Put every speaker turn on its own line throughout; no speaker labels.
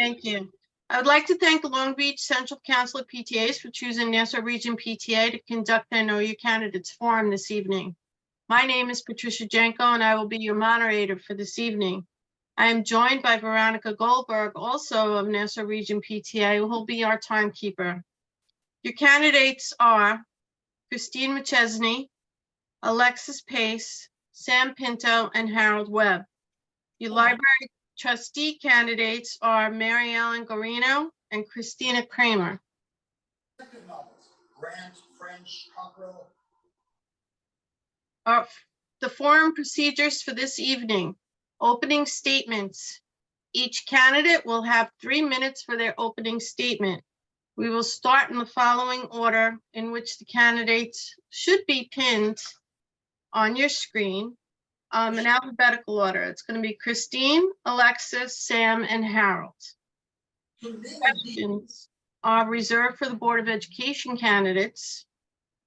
Thank you. I would like to thank the Long Beach Central Council of PTAs for choosing Nassau Region PTA to conduct their Know Your Candidates Forum this evening. My name is Patricia Janko, and I will be your moderator for this evening. I am joined by Veronica Goldberg, also of Nassau Region PTA, who will be our timekeeper. Your candidates are Christine McChesney, Alexis Pace, Sam Pinto, and Harold Webb. Your library trustee candidates are Mary Ellen Gorino and Christina Kramer.
Grant, French, Cockrell.
The forum procedures for this evening. Opening statements. Each candidate will have 3 minutes for their opening statement. We will start in the following order in which the candidates should be pinned on your screen. In alphabetical order. It's going to be Christine, Alexis, Sam, and Harold. Questions are reserved for the Board of Education candidates.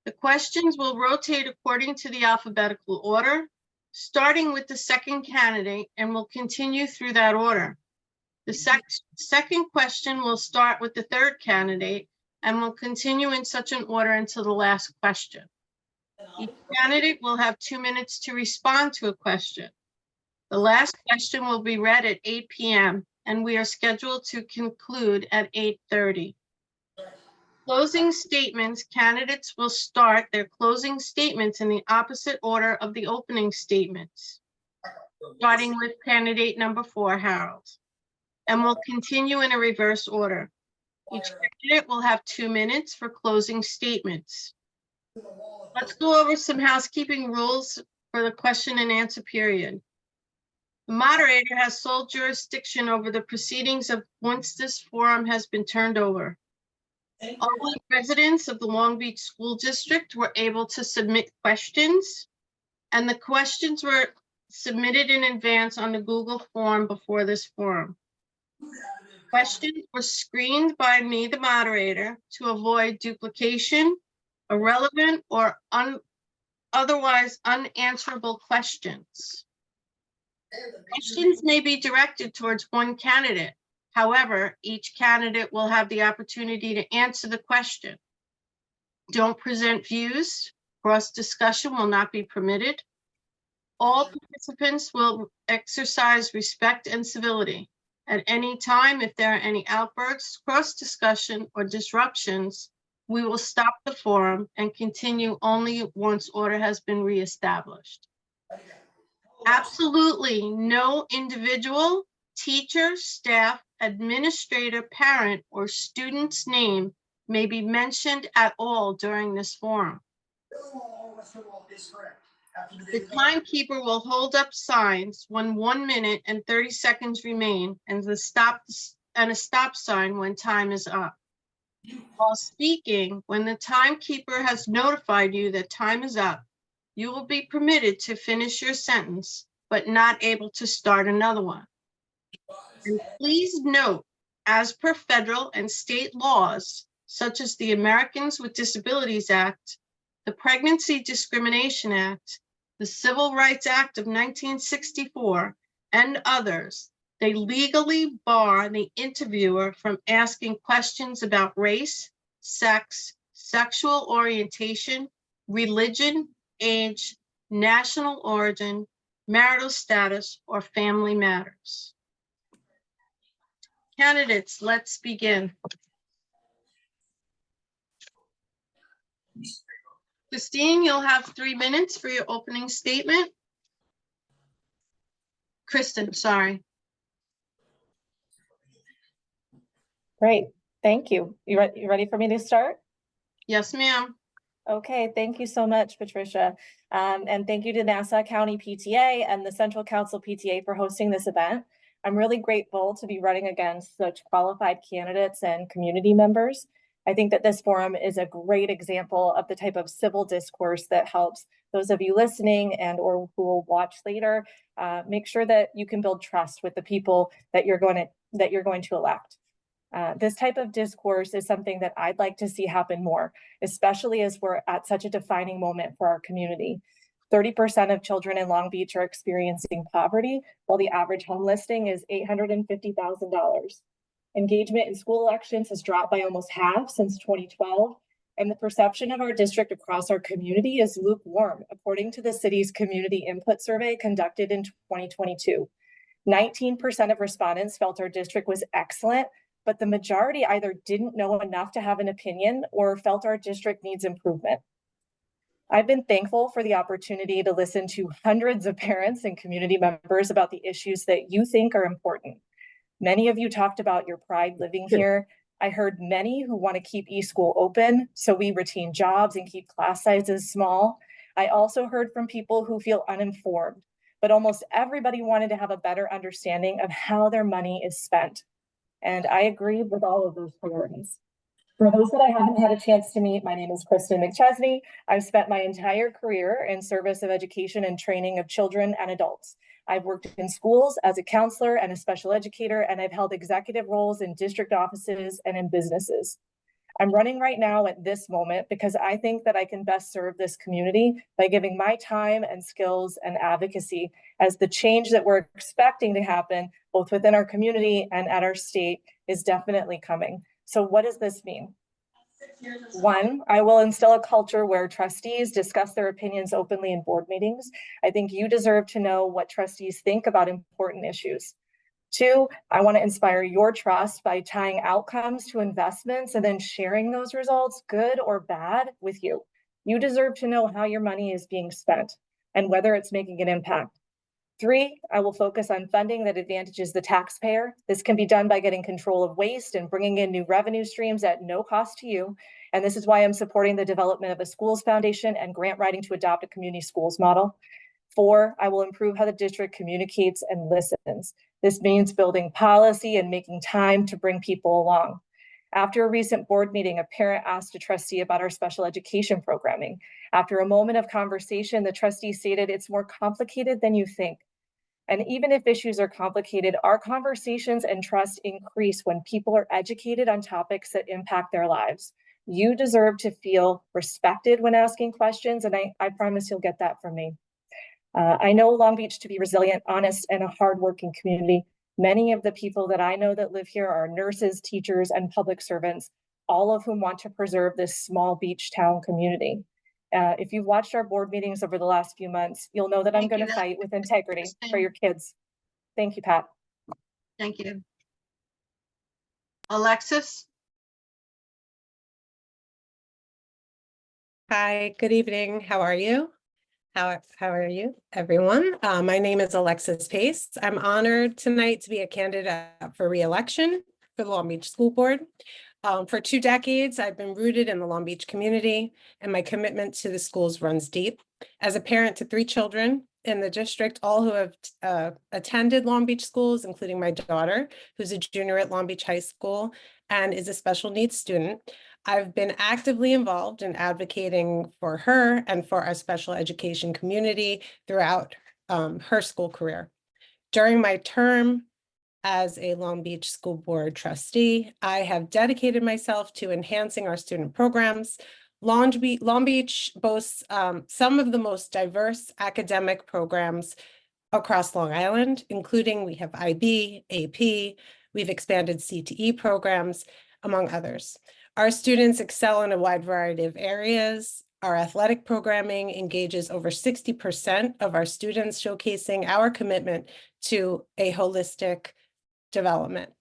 The questions will rotate according to the alphabetical order, starting with the second candidate, and will continue through that order. The second question will start with the third candidate and will continue in such an order until the last question. Each candidate will have 2 minutes to respond to a question. The last question will be read at 8 p.m. and we are scheduled to conclude at 8:30. Closing statements, candidates will start their closing statements in the opposite order of the opening statements, starting with candidate number 4, Harold, and will continue in a reverse order. Each candidate will have 2 minutes for closing statements. Let's go over some housekeeping rules for the question and answer period. The moderator has sole jurisdiction over the proceedings of once this forum has been turned over. Only residents of the Long Beach School District were able to submit questions, and the questions were submitted in advance on the Google form before this forum. Questions were screened by me, the moderator, to avoid duplication, irrelevant, or otherwise unanswerable questions. Questions may be directed towards one candidate. However, each candidate will have the opportunity to answer the question. Don't present views. Cross discussion will not be permitted. All participants will exercise respect and civility. At any time, if there are any outbursts, cross discussion, or disruptions, we will stop the forum and continue only once order has been reestablished. Absolutely no individual, teacher, staff, administrator, parent, or student's name may be mentioned at all during this forum. The timekeeper will hold up signs when 1 minute and 30 seconds remain and a stop sign when time is up. While speaking, when the timekeeper has notified you that time is up, you will be permitted to finish your sentence, but not able to start another one. And please note, as per federal and state laws, such as the Americans with Disabilities Act, the Pregnancy Discrimination Act, the Civil Rights Act of 1964, and others, they legally bar the interviewer from asking questions about race, sex, sexual orientation, religion, age, national origin, marital status, or family matters. Candidates, let's begin. Christine, you'll have 3 minutes for your opening statement. Kristen, sorry.
Great, thank you. You ready for me to start?
Yes, ma'am.
Okay, thank you so much, Patricia. And thank you to Nassau County PTA and the Central Council PTA for hosting this event. I'm really grateful to be running against such qualified candidates and community members. I think that this forum is a great example of the type of civil discourse that helps those of you listening and or who will watch later make sure that you can build trust with the people that you're going to elect. This type of discourse is something that I'd like to see happen more, especially as we're at such a defining moment for our community. 30% of children in Long Beach are experiencing poverty, while the average home listing is $850,000. Engagement in school elections has dropped by almost half since 2012, and the perception of our district across our community is lukewarm, according to the city's community input survey conducted in 2022. 19% of respondents felt our district was excellent, but the majority either didn't know enough to have an opinion or felt our district needs improvement. I've been thankful for the opportunity to listen to hundreds of parents and community members about the issues that you think are important. Many of you talked about your pride living here. I heard many who want to keep eSchool open so we retain jobs and keep class sizes small. I also heard from people who feel uninformed, but almost everybody wanted to have a better understanding of how their money is spent. And I agreed with all of those priorities. For those that I haven't had a chance to meet, my name is Kristen McChesney. I've spent my entire career in service of education and training of children and adults. I've worked in schools as a counselor and a special educator, and I've held executive roles in district offices and in businesses. I'm running right now at this moment because I think that I can best serve this community by giving my time and skills and advocacy as the change that we're expecting to happen both within our community and at our state is definitely coming. So what does this mean? 1, I will instill a culture where trustees discuss their opinions openly in board meetings. I think you deserve to know what trustees think about important issues. 2, I want to inspire your trust by tying outcomes to investments and then sharing those results, good or bad, with you. You deserve to know how your money is being spent and whether it's making an impact. 3, I will focus on funding that advantages the taxpayer. This can be done by getting control of waste and bringing in new revenue streams at no cost to you. And this is why I'm supporting the development of a schools foundation and grant writing to adopt a community schools model. 4, I will improve how the district communicates and listens. This means building policy and making time to bring people along. After a recent board meeting, a parent asked a trustee about our special education programming. After a moment of conversation, the trustee stated, "It's more complicated than you think." And even if issues are complicated, our conversations and trust increase when people are educated on topics that impact their lives. You deserve to feel respected when asking questions, and I promise you'll get that from me. I know Long Beach to be resilient, honest, and a hardworking community. Many of the people that I know that live here are nurses, teachers, and public servants, all of whom want to preserve this small beach town community. If you've watched our board meetings over the last few months, you'll know that I'm going to fight with integrity for your kids. Thank you, Pat.
Thank you. Alexis?
Hi, good evening. How are you? How are you, everyone? My name is Alexis Pace. I'm honored tonight to be a candidate for re-election for the Long Beach School Board. For 2 decades, I've been rooted in the Long Beach community, and my commitment to the schools runs deep. As a parent to 3 children in the district, all who have attended Long Beach schools, including my daughter, who's a junior at Long Beach High School and is a special needs student, I've been actively involved in advocating for her and for our special education community throughout her school career. During my term as a Long Beach School Board trustee, I have dedicated myself to enhancing our student programs. Long Beach boasts some of the most diverse academic programs across Long Island, including we have IB, AP, we've expanded CTE programs, among others. Our students excel in a wide variety of areas. Our athletic programming engages over 60% of our students, showcasing our commitment to a holistic development.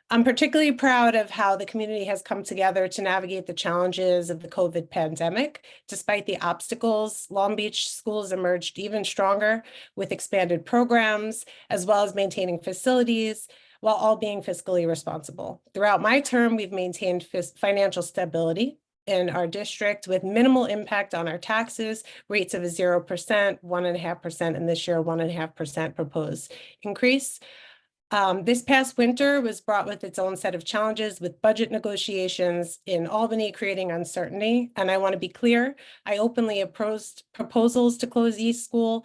I'm particularly proud of how the community has come together to navigate the challenges of the COVID pandemic. Despite the obstacles, Long Beach schools emerged even stronger with expanded programs, as well as maintaining facilities, while all being fiscally responsible. Throughout my term, we've maintained financial stability in our district with minimal impact on our taxes, rates of 0%, 1.5%, and this year 1.5% proposed increase. This past winter was brought with its own set of challenges with budget negotiations in Albany creating uncertainty. And I want to be clear, I openly opposed proposals to close East School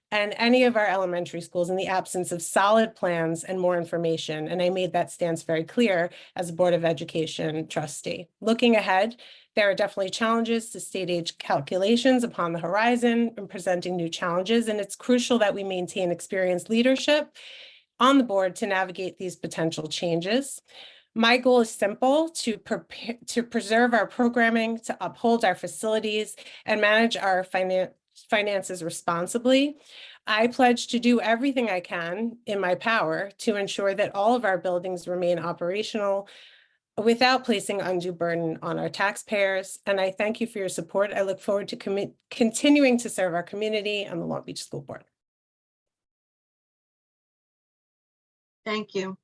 and any of our elementary schools in the absence of solid plans and more information. And I made that stance very clear as a Board of Education trustee. Looking ahead, there are definitely challenges to state age calculations upon the horizon and presenting new challenges. And it's crucial that we maintain experienced leadership on the board to navigate these potential changes. My goal is simple: to preserve our programming, to uphold our facilities, and manage our finances responsibly. I pledge to do everything I can in my power to ensure that all of our buildings remain operational without placing undue burden on our taxpayers. And I thank you for your support. I look forward to continuing to serve our community and the Long Beach School Board.
Thank you.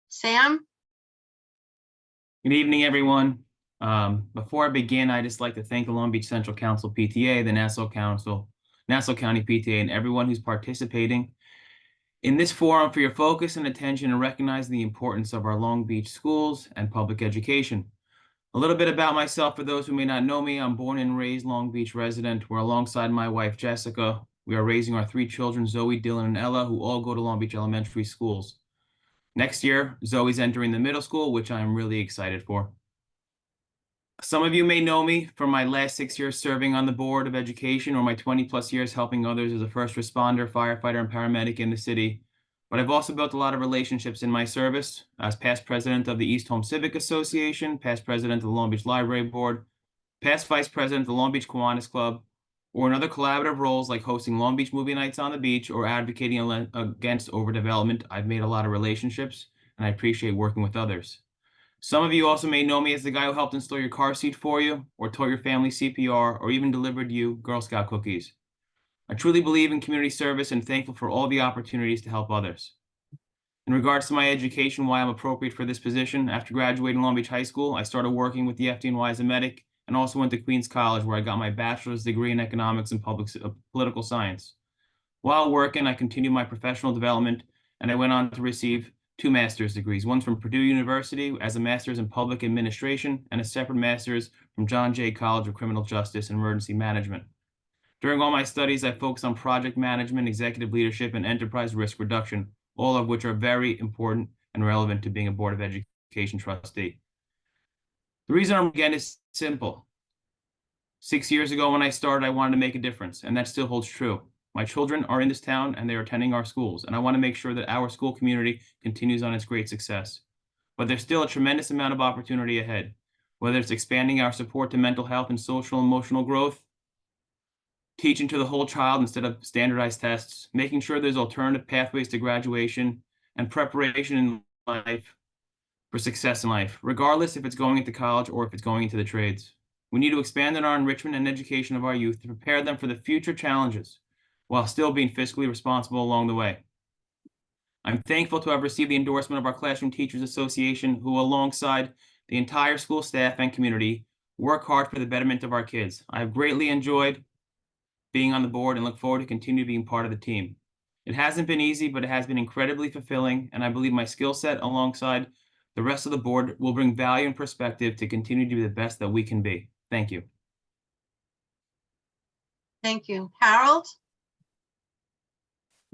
Sam?
Good evening, everyone. Before I begin, I'd just like to thank the Long Beach Central Council PTA, the Nassau County PTA, and everyone who's participating in this forum for your focus and attention and recognize the importance of our Long Beach schools and public education. A little bit about myself for those who may not know me. I'm born and raised Long Beach resident, where alongside my wife, Jessica, we are raising our 3 children, Zoe, Dylan, and Ella, who all go to Long Beach elementary schools. Next year, Zoe's entering the middle school, which I'm really excited for. Some of you may know me from my last 6 years serving on the Board of Education, or my 20+ years helping others as a first responder, firefighter, and paramedic in the city. But I've also built a lot of relationships in my service as past president of the East Home Civic Association, past president of the Long Beach Library Board, past vice president of the Long Beach Kiwanis Club, or in other collaborative roles like hosting Long Beach movie nights on the beach or advocating against overdevelopment. I've made a lot of relationships, and I appreciate working with others. Some of you also may know me as the guy who helped install your car seat for you, or taught your family CPR, or even delivered you Girl Scout cookies. I truly believe in community service and thankful for all the opportunities to help others. In regards to my education, why I'm appropriate for this position, after graduating Long Beach High School, I started working with the FDNY as a medic, and also went to Queens College, where I got my bachelor's degree in economics and political science. While working, I continued my professional development, and I went on to receive 2 master's degrees, one from Purdue University as a master's in public administration, and a separate master's from John Jay College of Criminal Justice and Emergency Management. During all my studies, I focused on project management, executive leadership, and enterprise risk reduction, all of which are very important and relevant to being a Board of Education trustee. The reason I'm again is simple. 6 years ago when I started, I wanted to make a difference, and that still holds true. My children are in this town and they are attending our schools, and I want to make sure that our school community continues on its great success. But there's still a tremendous amount of opportunity ahead, whether it's expanding our support to mental health and social and emotional growth, teaching to the whole child instead of standardized tests, making sure there's alternative pathways to graduation, and preparation in life for success in life, regardless if it's going into college or if it's going into the trades. We need to expand on our enrichment and education of our youth to prepare them for the future challenges while still being fiscally responsible along the way. I'm thankful to have received the endorsement of our Classroom Teachers Association, who alongside the entire school staff and community work hard for the betterment of our kids. I have greatly enjoyed being on the board and look forward to continue being part of the team. It hasn't been easy, but it has been incredibly fulfilling, and I believe my skill set alongside the rest of the board will bring value and perspective to continue to be the best that we can be. Thank you.
Thank you. Harold?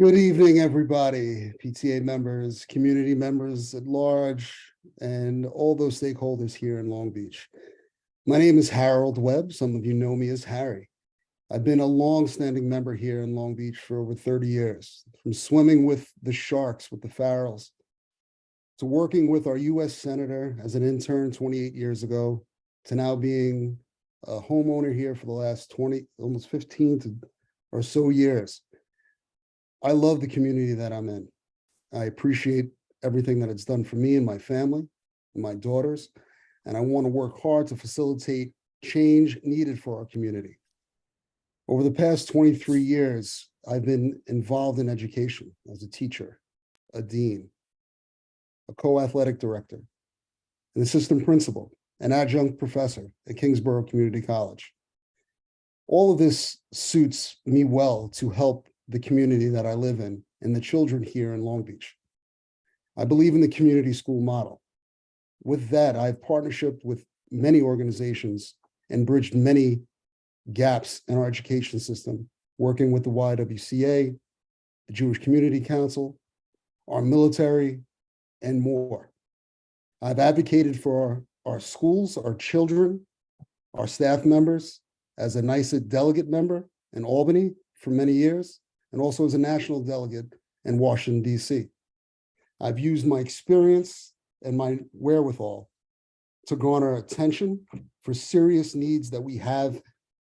Good evening, everybody, PTA members, community members at large, and all those stakeholders here in Long Beach. My name is Harold Webb. Some of you know me as Harry. I've been a long-standing member here in Long Beach for over 30 years, from swimming with the Sharks, with the Farrells, to working with our U.S. Senator as an intern 28 years ago, to now being a homeowner here for the last 20, almost 15 or so years. I love the community that I'm in. I appreciate everything that it's done for me and my family and my daughters, and I want to work hard to facilitate change needed for our community. Over the past 23 years, I've been involved in education as a teacher, a dean, a co-athletic director, an assistant principal, an adjunct professor at Kingsborough Community College. All of this suits me well to help the community that I live in and the children here in Long Beach. I believe in the community school model. With that, I've partnershiped with many organizations and bridged many gaps in our education system, working with the YWCA, the Jewish Community Council, our military, and more. I've advocated for our schools, our children, our staff members, as a NYSUT delegate member in Albany for many years, and also as a national delegate in Washington, D.C. I've used my experience and my wherewithal to garner attention for serious needs that we have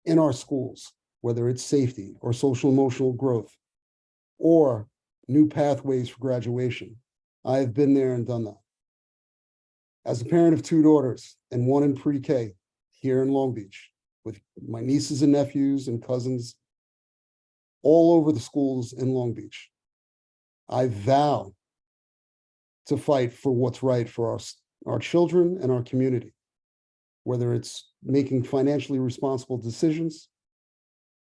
in our schools, whether it's safety or social emotional growth or new pathways for graduation. I have been there and done that. As a parent of 2 daughters and 1 in pre-K here in Long Beach, with my nieces and nephews and cousins all over the schools in Long Beach, I vow to fight for what's right for our children and our community, whether it's making financially responsible decisions,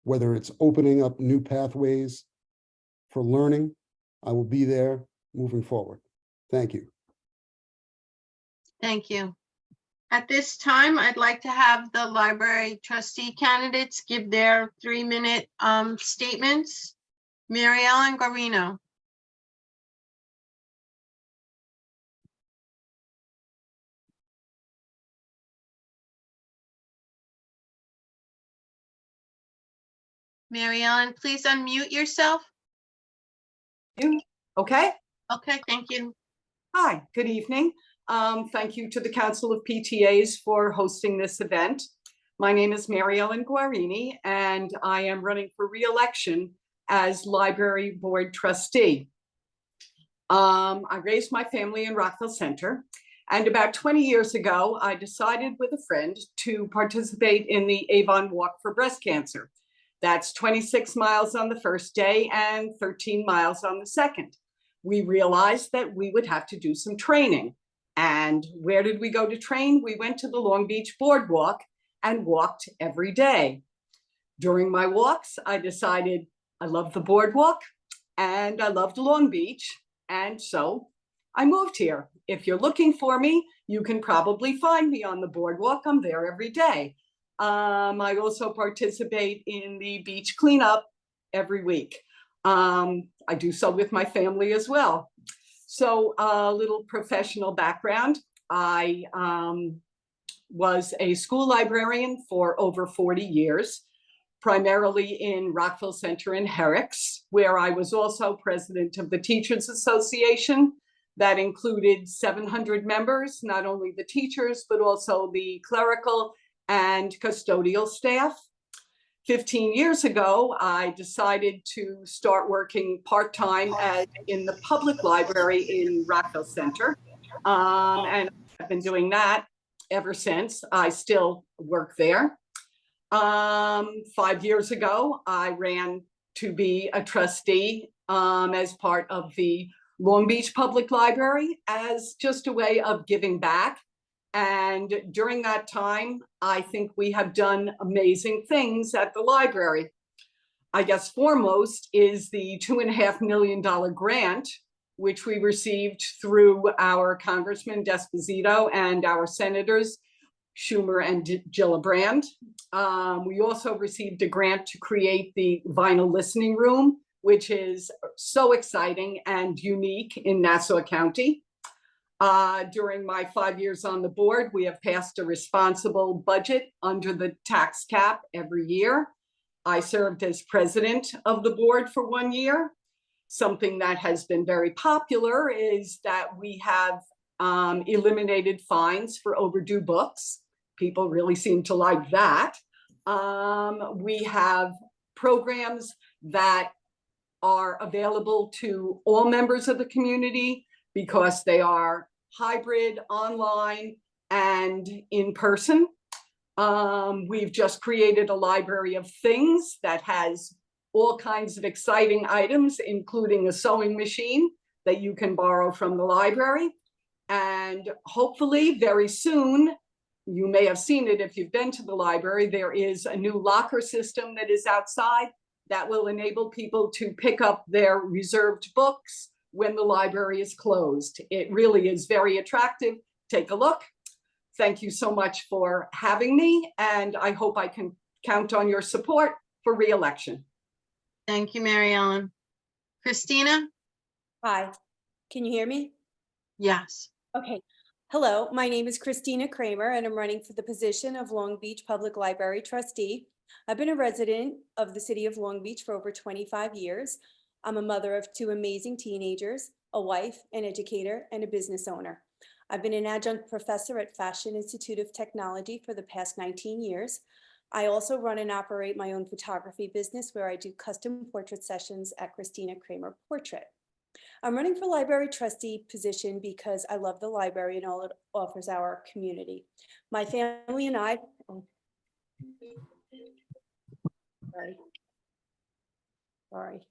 whether it's opening up new pathways for learning. I will be there moving forward. Thank you.
Thank you. At this time, I'd like to have the library trustee candidates give their 3-minute statements. Mary Ellen Guarino. Mary Ellen, please unmute yourself.
Okay.
Okay, thank you.
Hi, good evening. Thank you to the Council of PTAs for hosting this event. My name is Mary Ellen Guarini, and I am running for re-election as Library Board Trustee. I raised my family in Rockville Center, and about 20 years ago, I decided with a friend to participate in the Avon Walk for Breast Cancer. That's 26 miles on the first day and 13 miles on the second. We realized that we would have to do some training. And where did we go to train? We went to the Long Beach Boardwalk and walked every day. During my walks, I decided I love the boardwalk and I loved Long Beach. And so I moved here. If you're looking for me, you can probably find me on the boardwalk. I'm there every day. I also participate in the beach cleanup every week. I do so with my family as well. So a little professional background. I was a school librarian for over 40 years, primarily in Rockville Center and Herricks, where I was also president of the Teachers Association. That included 700 members, not only the teachers, but also the clerical and custodial staff. 15 years ago, I decided to start working part-time in the public library in Rockville Center. And I've been doing that ever since. I still work there. 5 years ago, I ran to be a trustee as part of the Long Beach Public Library as just a way of giving back. And during that time, I think we have done amazing things at the library. I guess foremost is the $2.5 million grant, which we received through our Congressman Desposito and our Senators Schumer and Gillibrand. We also received a grant to create the vinyl listening room, which is so exciting and unique in Nassau County. During my 5 years on the board, we have passed a responsible budget under the tax cap every year. I served as president of the board for 1 year. Something that has been very popular is that we have eliminated fines for overdue books. People really seem to like that. We have programs that are available to all members of the community because they are hybrid, online, and in person. We've just created a library of things that has all kinds of exciting items, including a sewing machine that you can borrow from the library. And hopefully very soon, you may have seen it if you've been to the library, there is a new locker system that is outside that will enable people to pick up their reserved books when the library is closed. It really is very attractive. Take a look. Thank you so much for having me, and I hope I can count on your support for re-election.
Thank you, Mary Ellen. Christina?
Hi, can you hear me?
Yes.
Okay. Hello, my name is Christina Kramer and I'm running for the position of Long Beach Public Library Trustee. I've been a resident of the city of Long Beach for over 25 years. I'm a mother of 2 amazing teenagers, a wife, an educator, and a business owner. I've been an adjunct professor at Fashion Institute of Technology for the past 19 years. I also run and operate my own photography business where I do custom portrait sessions at Christina Kramer Portrait. I'm running for library trustee position because I love the library and all it offers our community. My family and I, sorry.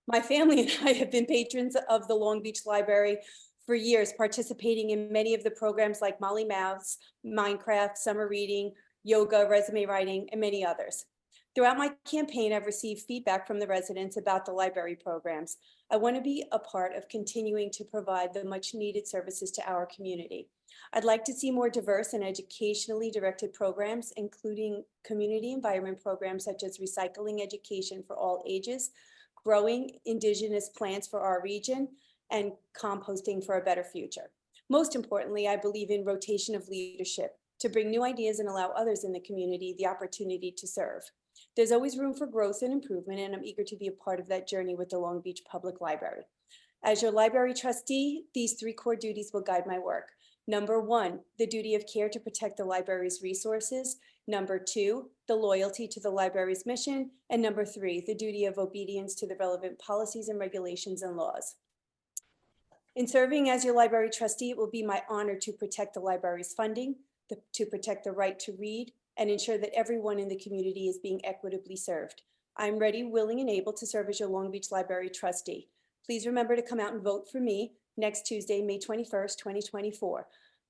My family and I have been patrons of the Long Beach Library for years, participating in many of the programs like Molly Mouths, Minecraft, summer reading, yoga, resume writing, and many others. Throughout my campaign, I've received feedback from the residents about the library programs. I want to be a part of continuing to provide the much needed services to our community. I'd like to see more diverse and educationally directed programs, including community environment programs such as recycling education for all ages, growing indigenous plants for our region, and composting for a better future. Most importantly, I believe in rotation of leadership to bring new ideas and allow others in the community the opportunity to serve. There's always room for growth and improvement, and I'm eager to be a part of that journey with the Long Beach Public Library. As your library trustee, these 3 core duties will guide my work. Number 1, the duty of care to protect the library's resources. Number 2, the loyalty to the library's mission. And number 3, the duty of obedience to the relevant policies and regulations and laws. In serving as your library trustee, it will be my honor to protect the library's funding, to protect the right to read, and ensure that everyone in the community is being equitably served. I'm ready, willing, and able to serve as your Long Beach Library trustee. Please remember to come out and vote for me next Tuesday, May 21st, 2024.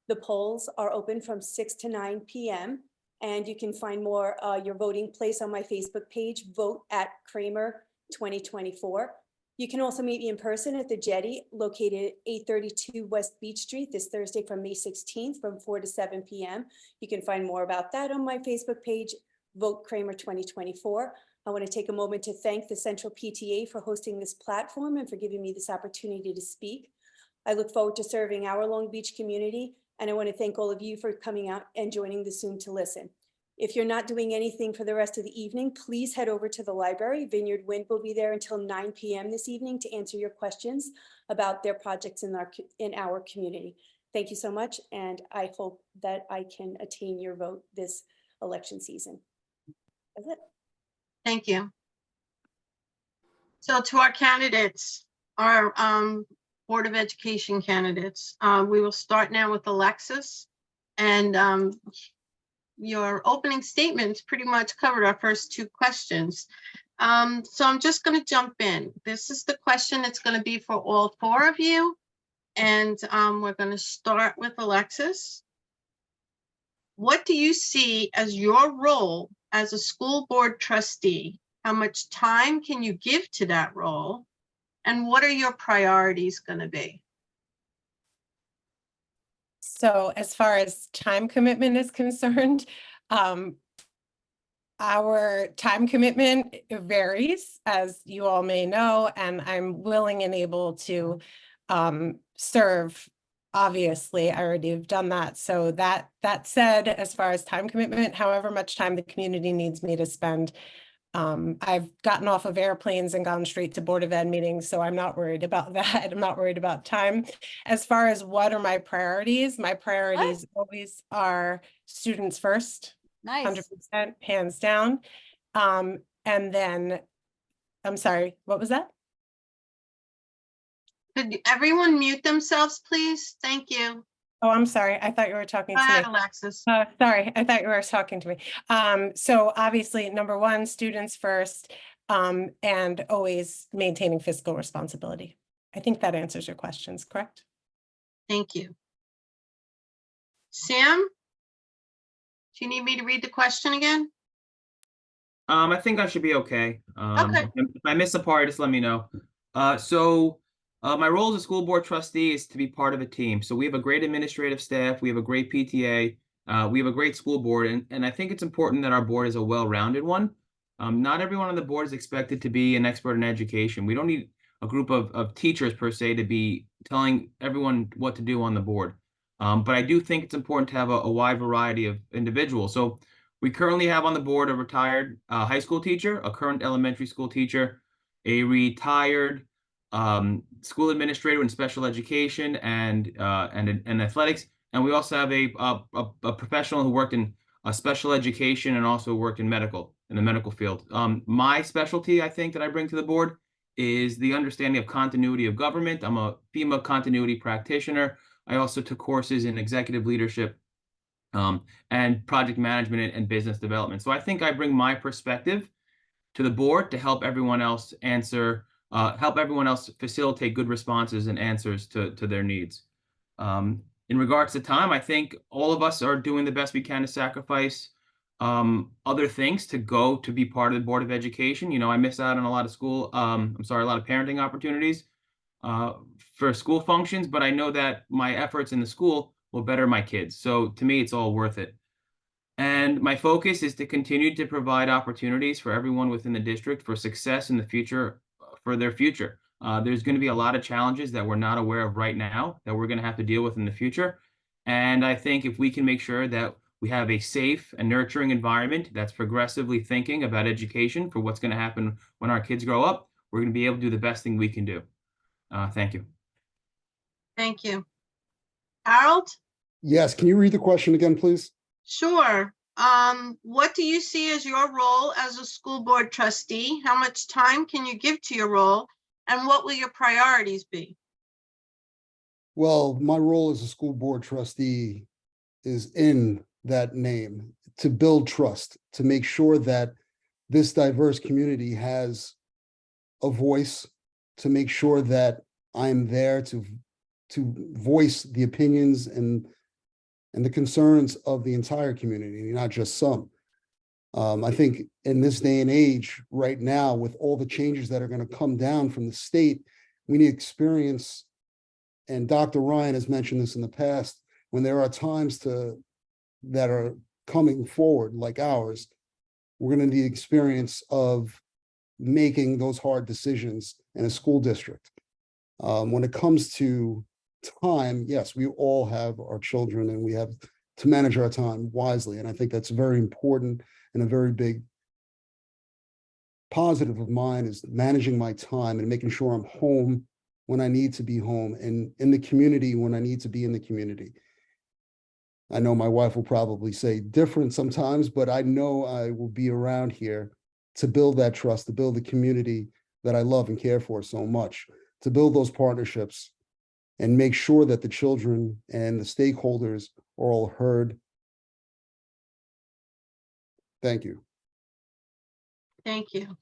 The polls are open from 6 to 9 p.m. and you can find more your voting place on my Facebook page, Vote at Kramer 2024. You can also meet me in person at the Jetty, located at 832 West Beach Street this Thursday from May 16th from 4 to 7 p.m. You can find more about that on my Facebook page, Vote Kramer 2024. I want to take a moment to thank the Central PTA for hosting this platform and for giving me this opportunity to speak. I look forward to serving our Long Beach community, and I want to thank all of you for coming out and joining the Zoom to listen. If you're not doing anything for the rest of the evening, please head over to the library. Vineyard Wind will be there until 9 p.m. this evening to answer your questions about their projects in our community. Thank you so much, and I hope that I can attain your vote this election season. That's it.
Thank you. So to our candidates, our Board of Education candidates, we will start now with Alexis. And your opening statements pretty much covered our first 2 questions. So I'm just going to jump in. This is the question that's going to be for all 4 of you. And we're going to start with Alexis. What do you see as your role as a school board trustee? How much time can you give to that role? And what are your priorities going to be?
So as far as time commitment is concerned, our time commitment varies, as you all may know, and I'm willing and able to serve. Obviously, I already have done that. So that said, as far as time commitment, however much time the community needs me to spend, I've gotten off of airplanes and gone straight to Board of Ed meetings, so I'm not worried about that. I'm not worried about time. As far as what are my priorities always are students first,
Nice.
100%, hands down. And then, I'm sorry, what was that?
Could everyone mute themselves, please? Thank you.
Oh, I'm sorry. I thought you were talking to me.
Alexis.
Sorry, I thought you were talking to me. So obviously, number 1, students first, and always maintaining fiscal responsibility. I think that answers your questions, correct?
Thank you. Sam, do you need me to read the question again?
I think I should be okay.
Okay.
If I miss a part, just let me know. My role as a school board trustee is to be part of a team. So we have a great administrative staff, we have a great PTA, we have a great school board, and I think it's important that our board is a well-rounded one. Not everyone on the board is expected to be an expert in education. We don't need a group of teachers per se to be telling everyone what to do on the board. But I do think it's important to have a wide variety of individuals. So we currently have on the board a retired high school teacher, a current elementary school teacher, a retired school administrator in special education and athletics. And we also have a professional who worked in special education and also worked in the medical field. My specialty, I think, that I bring to the board is the understanding of continuity of government. I'm a FEMA continuity practitioner. I also took courses in executive leadership and project management and business development. So I think I bring my perspective to the board to help everyone else facilitate good responses and answers to their needs. In regards to time, I think all of us are doing the best we can to sacrifice other things to be part of the Board of Education. You know, I miss out on a lot of a lot of parenting opportunities for school functions, but I know that my efforts in the school will better my kids. So to me, it's all worth it. And my focus is to continue to provide opportunities for everyone within the district for success in the future, for their future. There's going to be a lot of challenges that we're not aware of right now that we're going to have to deal with in the future. And I think if we can make sure that we have a safe and nurturing environment that's progressively thinking about education for what's going to happen when our kids grow up, we're going to be able to do the best thing we can do. Thank you.
Thank you. Harold?
Yes, can you read the question again, please?
Sure. What do you see as your role as a school board trustee? How much time can you give to your role? And what will your priorities be?
Well, my role as a school board trustee is in that name, to build trust, to make sure that this diverse community has a voice, to make sure that I'm there to voice the opinions and the concerns of the entire community, not just some. I think in this day and age, right now, with all the changes that are going to come down from the state, we need experience. And Dr. Ryan has mentioned this in the past, when there are times that are coming forward like ours, we're going to need experience of making those hard decisions in a school district. When it comes to time, yes, we all have our children and we have to manage our time wisely. And I think that's very important, and a very big positive of mine is managing my time and making sure I'm home when I need to be home and in the community when I need to be in the community. I know my wife will probably say different sometimes, but I know I will be around here to build that trust, to build the community that I love and care for so much, to build those partnerships and make sure that the children and the stakeholders are all heard. Thank you.
Thank you.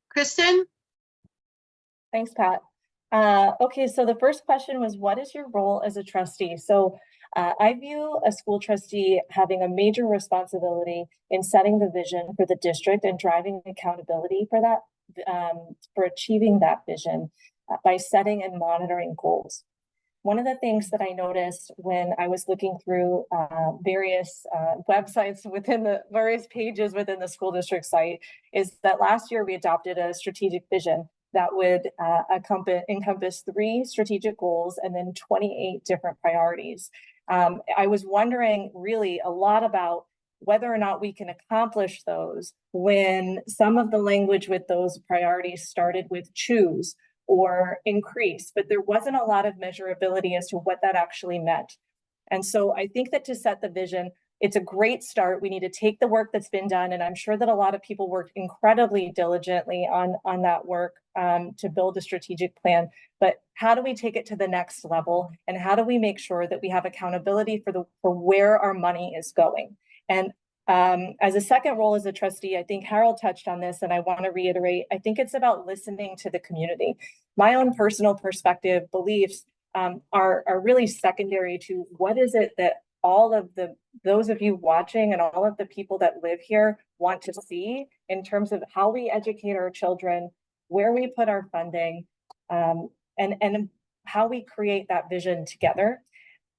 Kristen?
Thanks, Pat. Okay, so the first question was, what is your role as a trustee? So I view a school trustee having a major responsibility in setting the vision for the district and driving accountability for that, for achieving that vision by setting and monitoring goals. One of the things that I noticed when I was looking through various websites within the various pages within the school district site is that last year we adopted a strategic vision that would encompass 3 strategic goals and then 28 different priorities. I was wondering really a lot about whether or not we can accomplish those when some of the language with those priorities started with choose or increase, but there wasn't a lot of measurability as to what that actually meant. And so I think that to set the vision, it's a great start. We need to take the work that's been done, and I'm sure that a lot of people worked incredibly diligently on that work to build a strategic plan. But how do we take it to the next level, and how do we make sure that we have accountability for where our money is going? And as a second role as a trustee, I think Harold touched on this, and I want to reiterate, I think it's about listening to the community. My own personal perspective, beliefs are really secondary to what is it that all of those of you watching and all of the people that live here want to see in terms of how we educate our children, where we put our funding, and how we create that vision together.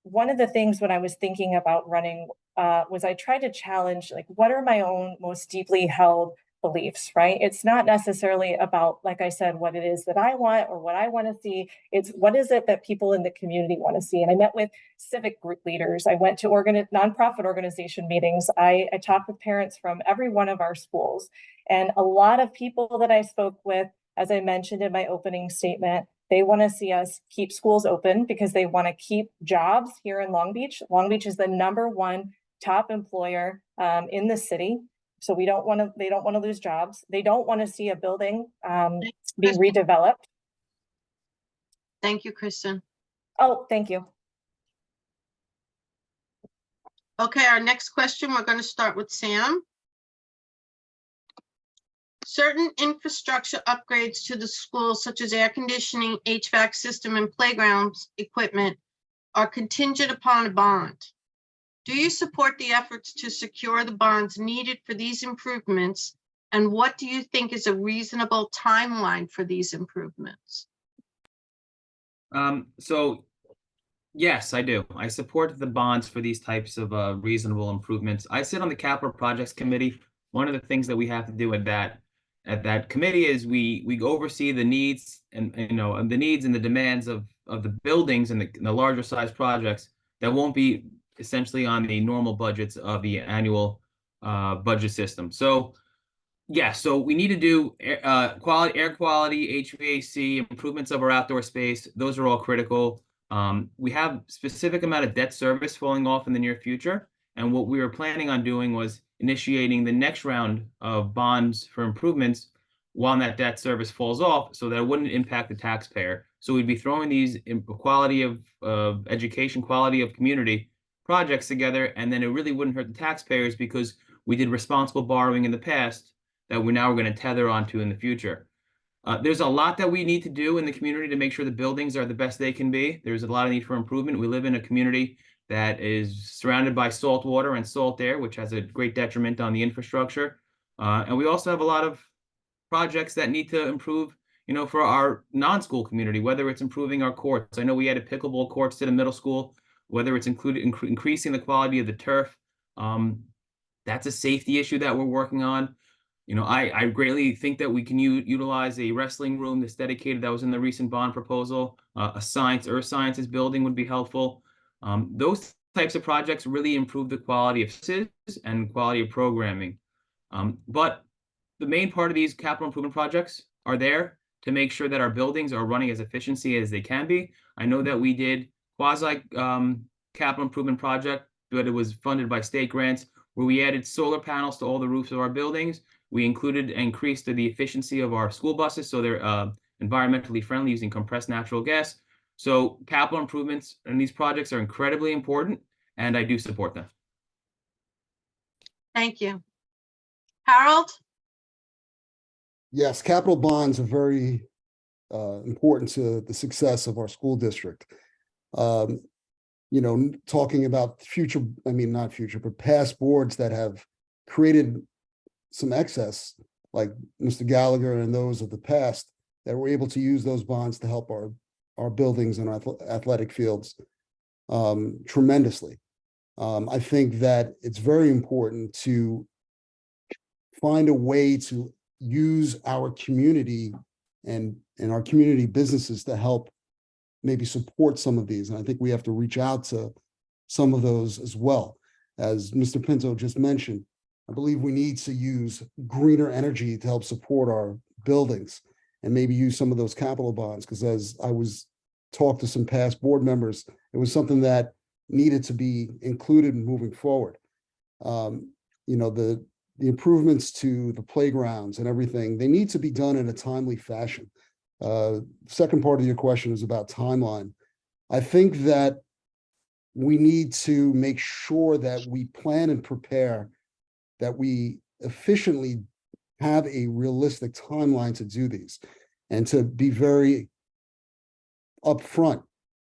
One of the things when I was thinking about running was I tried to challenge, like, what are my own most deeply held beliefs, right? It's not necessarily about, like I said, what it is that I want or what I want to see. It's what is it that people in the community want to see. And I met with civic group leaders. I went to nonprofit organization meetings. I talked with parents from every one of our schools. And a lot of people that I spoke with As I mentioned in my opening statement, they want to see us keep schools open because they want to keep jobs here in Long Beach. Long Beach is the #1 top employer in the city. So they don't want to lose jobs. They don't want to see a building be redeveloped.
Thank you, Kristen.
Oh, thank you.
Okay, our next question, we're going to start with Sam. Certain infrastructure upgrades to the schools, such as air conditioning, HVAC system, and playgrounds equipment, are contingent upon a bond. Do you support the efforts to secure the bonds needed for these improvements? And what do you think is a reasonable timeline for these improvements?
So yes, I do. I support the bonds for these types of reasonable improvements. I sit on the capital projects committee. One of the things that we have to do at that committee is we oversee the needs and the needs and the demands of the buildings and the larger size projects that won't be essentially on the normal budgets of the annual budget system. So yeah, so we need to do air quality, HVAC, improvements of our outdoor space. Those are all critical. We have specific amount of debt service falling off in the near future. And what we were planning on doing was initiating the next round of bonds for improvements while that debt service falls off so that it wouldn't impact the taxpayer. So we'd be throwing these quality of education, quality of community projects together, and then it really wouldn't hurt the taxpayers because we did responsible borrowing in the past that we're going to tether onto in the future. There's a lot that we need to do in the community to make sure the buildings are the best they can be. There's a lot of need for improvement. We live in a community that is surrounded by salt water and salt air, which has a great detriment on the infrastructure. And we also have a lot of projects that need to improve, for our non-school community, whether it's improving our courts. I know we added pickleball courts to the middle school, whether it's increasing the quality of the turf. That's a safety issue that we're working on. I greatly think that we can utilize a wrestling room that's dedicated, that was in the recent bond proposal. A earth sciences building would be helpful. Those types of projects really improve the quality of services and quality of programming. But the main part of these capital improvement projects are there to make sure that our buildings are running as efficiently as they can be. I know that we did quasi capital improvement project, but it was funded by state grants, where we added solar panels to all the roofs of our buildings. We increased the efficiency of our school buses so they're environmentally friendly using compressed natural gas. So capital improvements in these projects are incredibly important, and I do support them.
Thank you. Harold?
Yes, capital bonds are very important to the success of our school district. Talking about not future, but past boards that have created some excess, like Mr. Gallagher and those of the past, that were able to use those bonds to help our buildings and our athletic fields tremendously. I think that it's very important to find a way to use our community and our community businesses to help maybe support some of these. And I think we have to reach out to some of those as well. As Mr. Pinto just mentioned, I believe we need to use greener energy to help support our buildings and maybe use some of those capital bonds. Because as I was talked to some past board members, it was something that needed to be included moving forward. The improvements to the playgrounds and everything, they need to be done in a timely fashion. Second part of your question is about timeline. I think that we need to make sure that we plan and prepare, that we efficiently have a realistic timeline to do these, and to be very upfront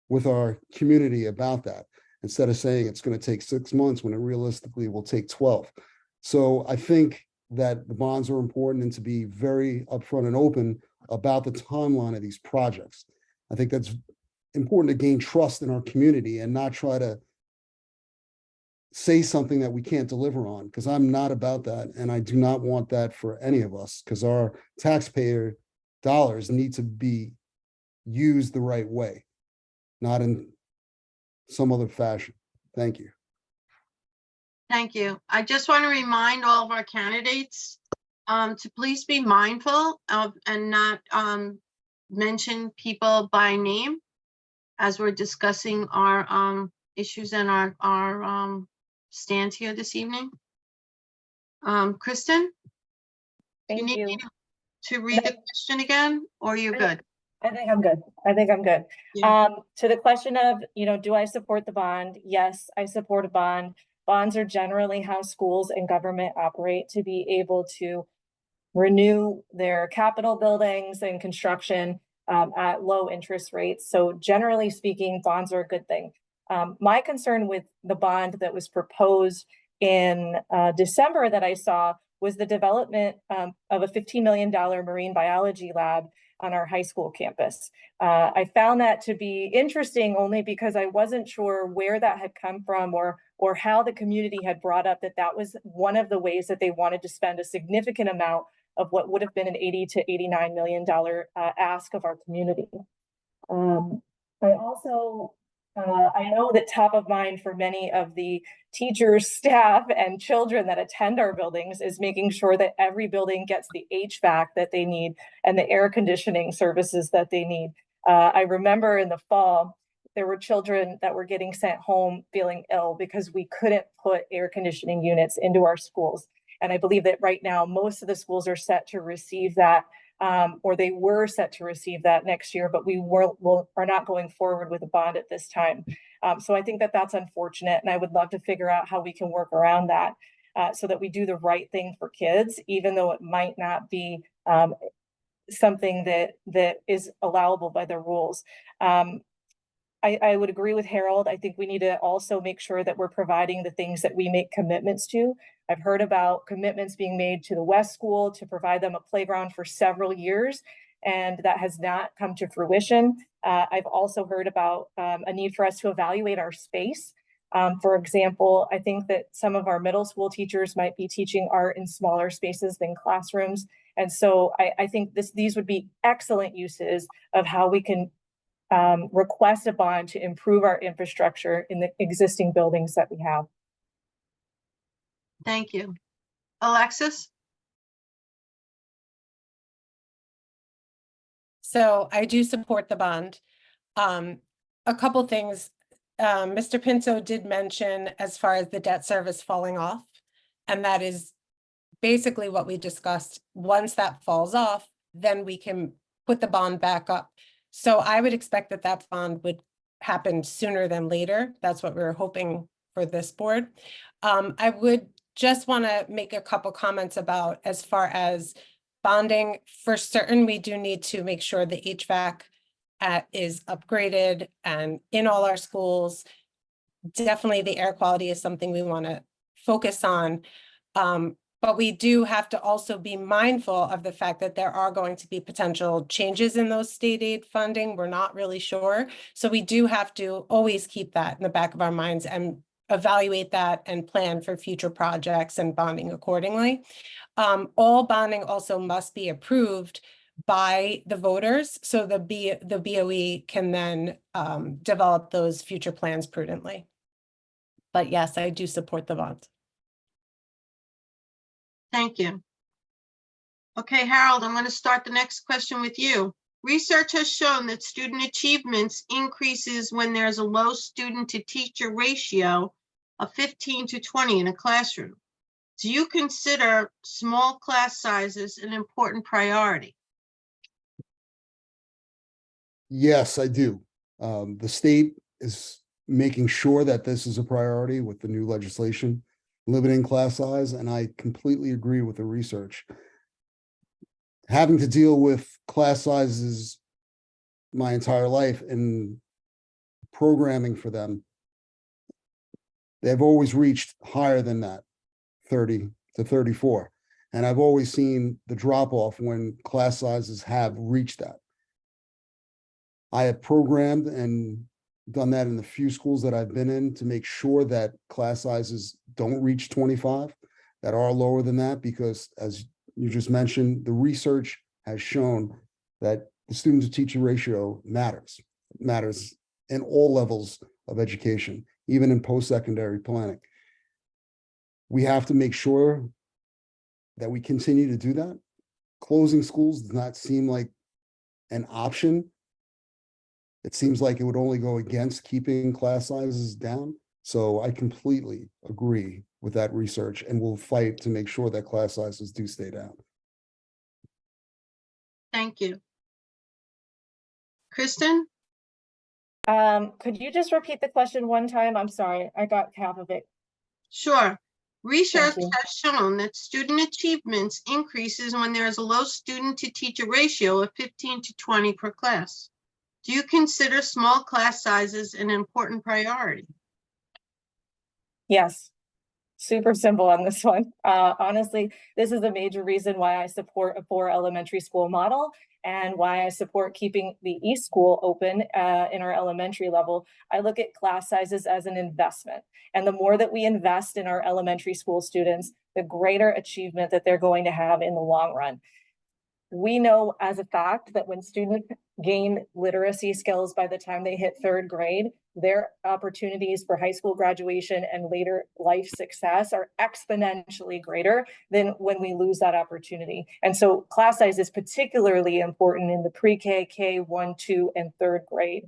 with our community about that, instead of saying it's going to take 6 months when it realistically will take 12. So I think that the bonds are important, and to be very upfront and open about the timeline of these projects. I think that's important to gain trust in our community and not try to say something that we can't deliver on, because I'm not about that. And I do not want that for any of us, because our taxpayer dollars need to be used the right way, not in some other fashion. Thank you.
Thank you. I just want to remind all of our candidates to please be mindful of and not mention people by name as we're discussing our issues and our stands here this evening. Kristen, do you
Thank
need
you.
me to read the question again, or you're good?
I think I'm good. I think I'm good.
Yeah.
To the question of, do I support the bond? Yes, I support a bond. Bonds are generally how schools and government operate to be able to renew their capital buildings and construction at low interest rates. So generally speaking, bonds are a good thing. My concern with the bond that was proposed in December that I saw was the development of a $15 million marine biology lab on our high school campus. I found that to be interesting only because I wasn't sure where that had come from or how the community had brought up that was one of the ways that they wanted to spend a significant amount of what would have been an $80 to $89 million ask of our community. I also, I know that top of mind for many of the teachers, staff, and children that attend our buildings is making sure that every building gets the HVAC that they need and the air conditioning services that they need. I remember in the fall, there were children that were getting sent home feeling ill because we couldn't put air conditioning units into our schools. And I believe that right now, most of the schools are set to receive that, or they were set to receive that next year, but we are not going forward with a bond at this time. So I think that that's unfortunate, and I would love to figure out how we can work around that so that we do the right thing for kids, even though it might not be something that is allowable by the rules. I would agree with Harold. I think we need to also make sure that we're providing the things that we make commitments to. I've heard about commitments being made to the West School to provide them a playground for several years, and that has not come to fruition. I've also heard about a need for us to evaluate our space. For example, I think that some of our middle school teachers might be teaching art in smaller spaces than classrooms. And so I think these would be excellent uses of how we can request a bond to improve our infrastructure in the existing buildings that we have.
Thank you. Alexis?
So I do support the bond. A couple things. Mr. Pinto did mention as far as the debt service falling off, and that is basically what we discussed. Once that falls off, then we can put the bond back up. So I would expect that that bond would happen sooner than later. That's what we're hoping for this board. I would just want to make a couple comments about as far as bonding. For certain, we do need to make sure the HVAC is upgraded and in all our schools. Definitely the air quality is something we want to focus on. But we do have to also be mindful of the fact that there are going to be potential changes in those state aid funding. We're not really sure. So we do have to always keep that in the back of our minds and evaluate that and plan for future projects and bonding accordingly. All bonding also must be approved by the voters, so the BOE can then develop those future plans prudently. But yes, I do support the bond.
Thank you. Okay, Harold, I'm going to start the next question with you. Research has shown that student achievements increases when there's a low student to teacher ratio of 15 to 20 in a classroom. Do you consider small class sizes an important priority?
Yes, I do. The state is making sure that this is a priority with the new legislation limiting class size, and I completely agree with the research. Having to deal with class sizes my entire life and programming for them, they've always reached higher than that, 30 to 34. And I've always seen the drop off when class sizes have reached that. I have programmed and done that in the few schools that I've been in to make sure that class sizes don't reach 25, that are lower than that, because as you just mentioned, the research has shown that the student to teacher ratio matters. It matters in all levels of education, even in post-secondary planning. We have to make sure that we continue to do that. Closing schools does not seem like an option. It seems like it would only go against keeping class sizes down. So I completely agree with that research and will fight to make sure that class sizes do stay down.
Thank you. Kristen?
Could you just repeat the question one time? I'm sorry, I got half of it.
Sure. Research
you.
has shown that student achievements increases when there is a low student to teacher ratio of 15 to 20 per class. Do you consider small class sizes an important priority?
Yes, super simple on this one. Honestly, this is a major reason why I support a 4 elementary school model and why I support keeping the East School open in our elementary level. I look at class sizes as an investment. And the more that we invest in our elementary school students, the greater achievement that they're going to have in the long run. We know as a fact that when students gain literacy skills by the time they hit 3rd grade, their opportunities for high school graduation and later life success are exponentially greater than when we lose that opportunity. And so class size is particularly important in the pre-K, K1, 2, and 3rd grade.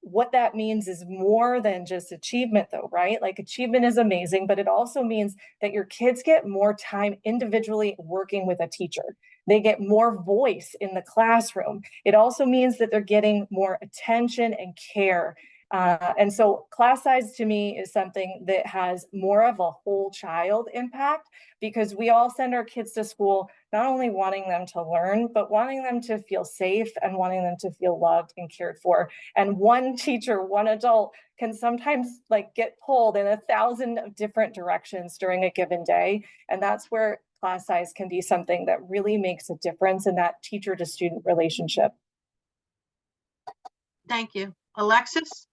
What that means is more than just achievement though, right? Like achievement is amazing, but it also means that your kids get more time individually working with a teacher. They get more voice in the classroom. It also means that they're getting more attention and care. And so class size to me is something that has more of a whole child impact, because we all send our kids to school not only wanting them to learn, but wanting them to feel safe and wanting them to feel loved and cared for. And one teacher, one adult can sometimes like get pulled in 1,000 different directions during a given day. And that's where class size can be something that really makes a difference in that teacher to student relationship.
Thank you. Alexis?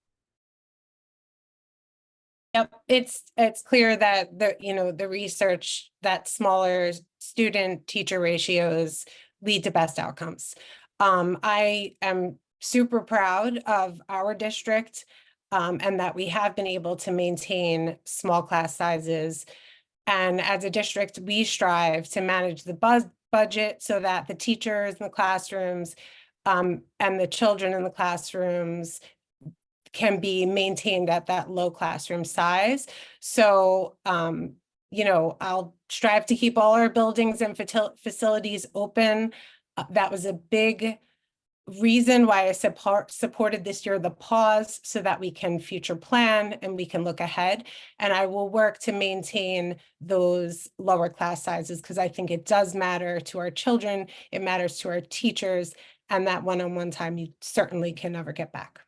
Yep, it's clear that the research that smaller student teacher ratios lead to best outcomes. I am super proud of our district and that we have been able to maintain small class sizes. And as a district, we strive to manage the budget so that the teachers in the classrooms and the children in the classrooms can be maintained at that low classroom size. So, I'll strive to keep all our buildings and facilities open. That was a big reason why I supported this year the pause, so that we can future plan and we can look ahead. And I will work to maintain those lower class sizes, because I think it does matter to our children, it matters to our teachers, and that one-on-one time you certainly can never get back.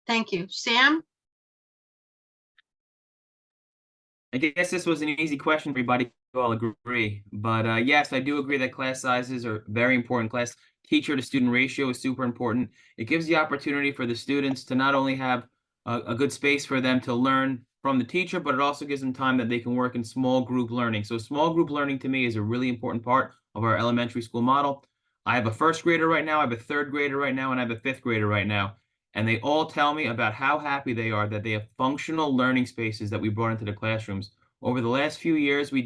Thank you. Sam?
I guess this was an easy question, everybody. You all agree, but yes, I do agree that class sizes are very important. Class teacher to student ratio is super important. It gives the opportunity for the students to not only have a good space for them to learn from the teacher, but it also gives them time that they can work in small group learning. So small group learning to me is a really important part of our elementary school model. I have a 1st grader right now, I have a 3rd grader right now, and I have a 5th grader right now. And they all tell me about how happy they are that they have functional learning spaces that we brought into the classrooms. Over the last few years, we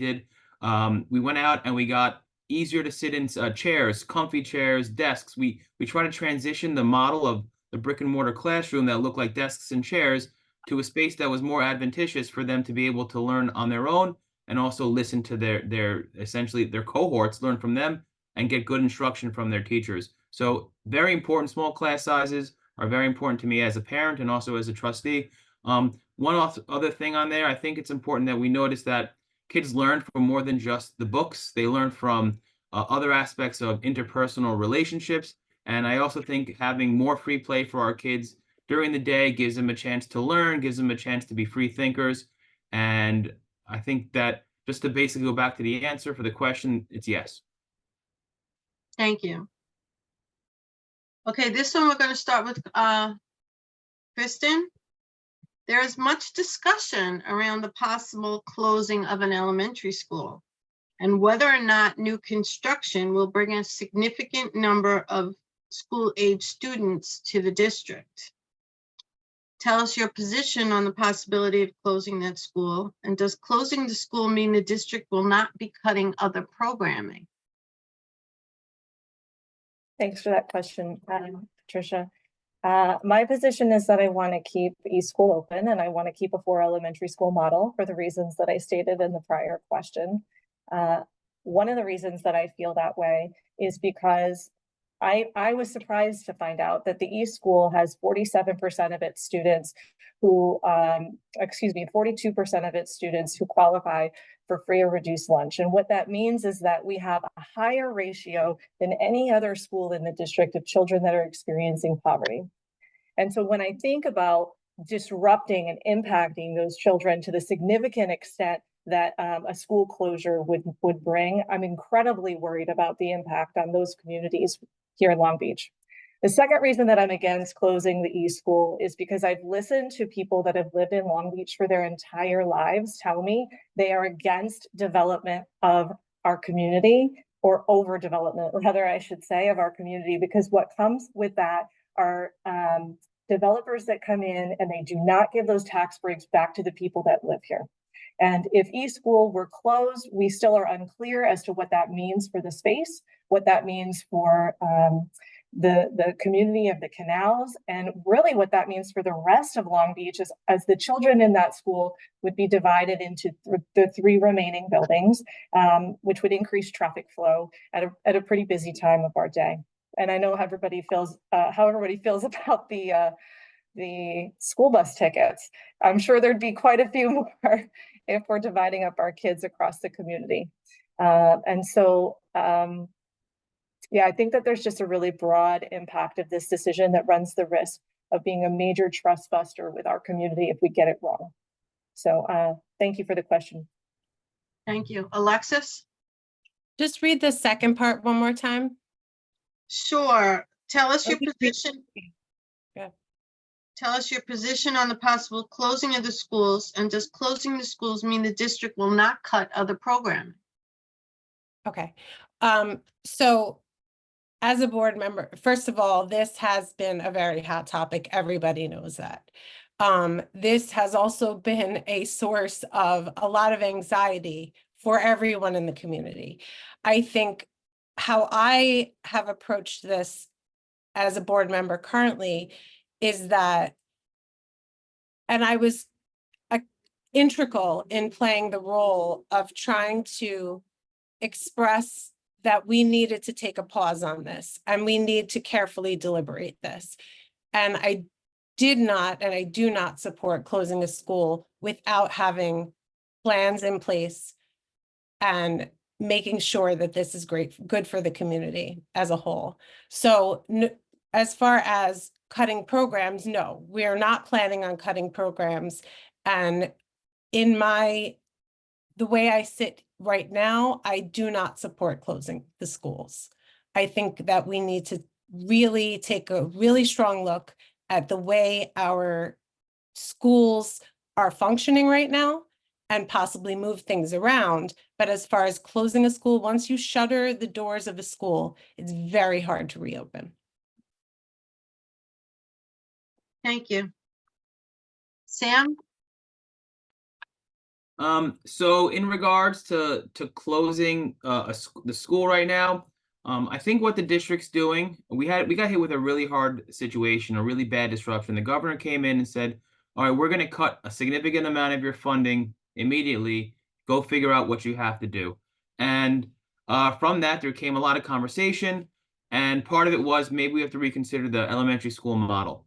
went out and we got easier to sit in chairs, comfy chairs, desks. We try to transition the model of the brick and mortar classroom that looked like desks and chairs to a space that was more advantageous for them to be able to learn on their own and also listen to their essentially their cohorts, learn from them and get good instruction from their teachers. So very important. Small class sizes are very important to me as a parent and also as a trustee. One other thing on there, I think it's important that we notice that kids learn from more than just the books. They learn from other aspects of interpersonal relationships. And I also think having more free play for our kids during the day gives them a chance to learn, gives them a chance to be free thinkers. And I think that just to basically go back to the answer for the question, it's yes.
Thank you. Okay, this one we're going to start with Kristen. There is much discussion around the possible closing of an elementary school and whether or not new construction will bring a significant number of school-age students to the district. Tell us your position on the possibility of closing that school. And does closing the school mean the district will not be cutting other programming?
Thanks for that question, Patricia. My position is that I want to keep East School open and I want to keep a 4 elementary school model for the reasons that I stated in the prior question. One of the reasons that I feel that way is because I was surprised to find out that the East School has 47% of its students who, 42% of its students who qualify for free or reduced lunch. And what that means is that we have a higher ratio than any other school in the district of children that are experiencing poverty. And so when I think about disrupting and impacting those children to the significant extent that a school closure would bring, I'm incredibly worried about the impact on those communities here in Long Beach. The second reason that I'm against closing the East School is because I've listened to people that have lived in Long Beach for their entire lives tell me they are against development of our community, or overdevelopment, rather I should say, of our community, because what comes with that are developers that come in and they do not give those tax breaks back to the people that live here. And if East School were closed, we still are unclear as to what that means for the space, what that means for the community of the canals, and really what that means for the rest of Long Beach as the children in that school would be divided into the 3 remaining buildings, which would increase traffic flow at a pretty busy time of our day. And I know how everybody feels about the school bus tickets. I'm sure there'd be quite a few more if we're dividing up our kids across the community. Yeah, I think that there's just a really broad impact of this decision that runs the risk of being a major trust buster with our community if we get it wrong. So thank you for the question.
Thank you. Alexis?
Just read the second part one more time.
Sure. Tell us your
Okay.
position.
Yeah.
Tell us your position on the possible closing of the schools, and does closing the schools mean the district will not cut other programming?
Okay. So as a board member, first of all, this has been a very hot topic. Everybody knows that. This has also been a source of a lot of anxiety for everyone in the community. I think how I have approached this as a board member currently is that, and I was integral in playing the role of trying to express that we needed to take a pause on this and we need to carefully deliberate this. And I did not, and I do not support closing a school without having plans in place and making sure that this is good for the community as a whole. So as far as cutting programs, no, we are not planning on cutting programs. And the way I sit right now, I do not support closing the schools. I think that we need to really take a really strong look at the way our schools are functioning right now and possibly move things around. But as far as closing a school, once you shutter the doors of a school, it's very hard to reopen.
Thank you. Sam?
So in regards to closing the school right now, I think what the district's doing, we got hit with a really hard situation, a really bad disruption. The governor came in and said, all right, we're going to cut a significant amount of your funding immediately. Go figure out what you have to do. And from that, there came a lot of conversation. And part of it was maybe we have to reconsider the elementary school model.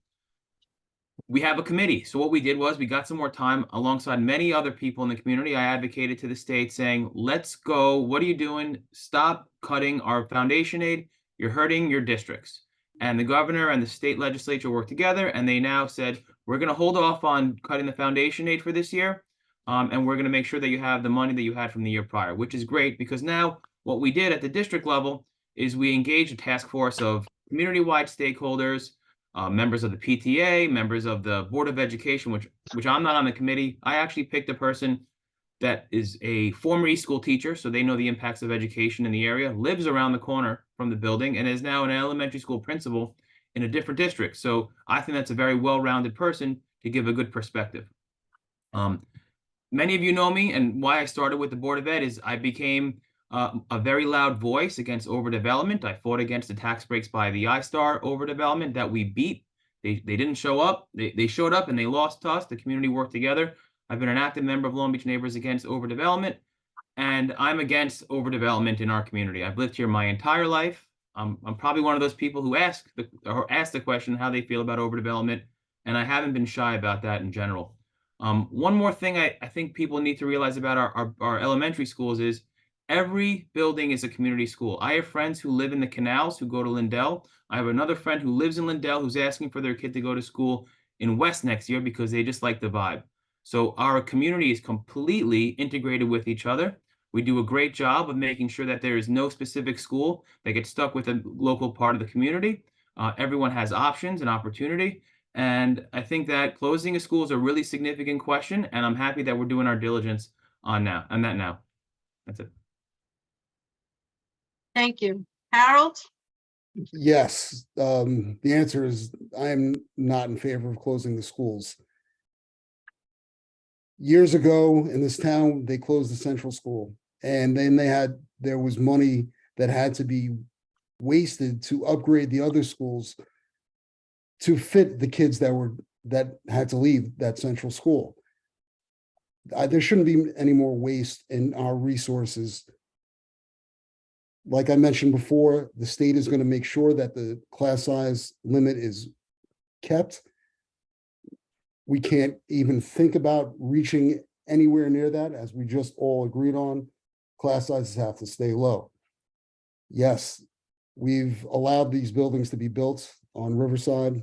We have a committee. So what we did was we got some more time alongside many other people in the community. I advocated to the state saying, let's go. What are you doing? Stop cutting our foundation aid. You're hurting your districts. And the governor and the state legislature worked together and they now said, we're going to hold off on cutting the foundation aid for this year. And we're going to make sure that you have the money that you had from the year prior, which is great because now what we did at the district level is we engaged a task force of community-wide stakeholders, members of the PTA, members of the Board of Education, which I'm not on the committee. I actually picked a person that is a former East School teacher, so they know the impacts of education in the area, lives around the corner from the building, and is now an elementary school principal in a different district. So I think that's a very well-rounded person to give a good perspective. Many of you know me, and why I started with the Board of Ed is I became a very loud voice against overdevelopment. I fought against the tax breaks by the iStar overdevelopment that we beat. They didn't show up. They showed up and they lost to us. The community worked together. I've been an active member of Long Beach Neighbors Against Overdevelopment, and I'm against overdevelopment in our community. I've lived here my entire life. I'm probably one of those people who ask the question how they feel about overdevelopment, and I haven't been shy about that in general. One more thing I think people need to realize about our elementary schools is every building is a community school. I have friends who live in the canals who go to Lindell. I have another friend who lives in Lindell who's asking for their kid to go to school in West next year because they just like the vibe. So our community is completely integrated with each other. We do a great job of making sure that there is no specific school that gets stuck with a local part of the community. Everyone has options and opportunity. And I think that closing a school is a really significant question, and I'm happy that we're doing our diligence on that now. That's it.
Thank you. Harold?
Yes, the answer is I am not in favor of closing the schools. Years ago in this town, they closed the central school, and then there was money that had to be wasted to upgrade the other schools to fit the kids that had to leave that central school. There shouldn't be any more waste in our resources. Like I mentioned before, the state is going to make sure that the class size limit is kept. We can't even think about reaching anywhere near that, as we just all agreed on. Class sizes have to stay low. Yes, we've allowed these buildings to be built on Riverside,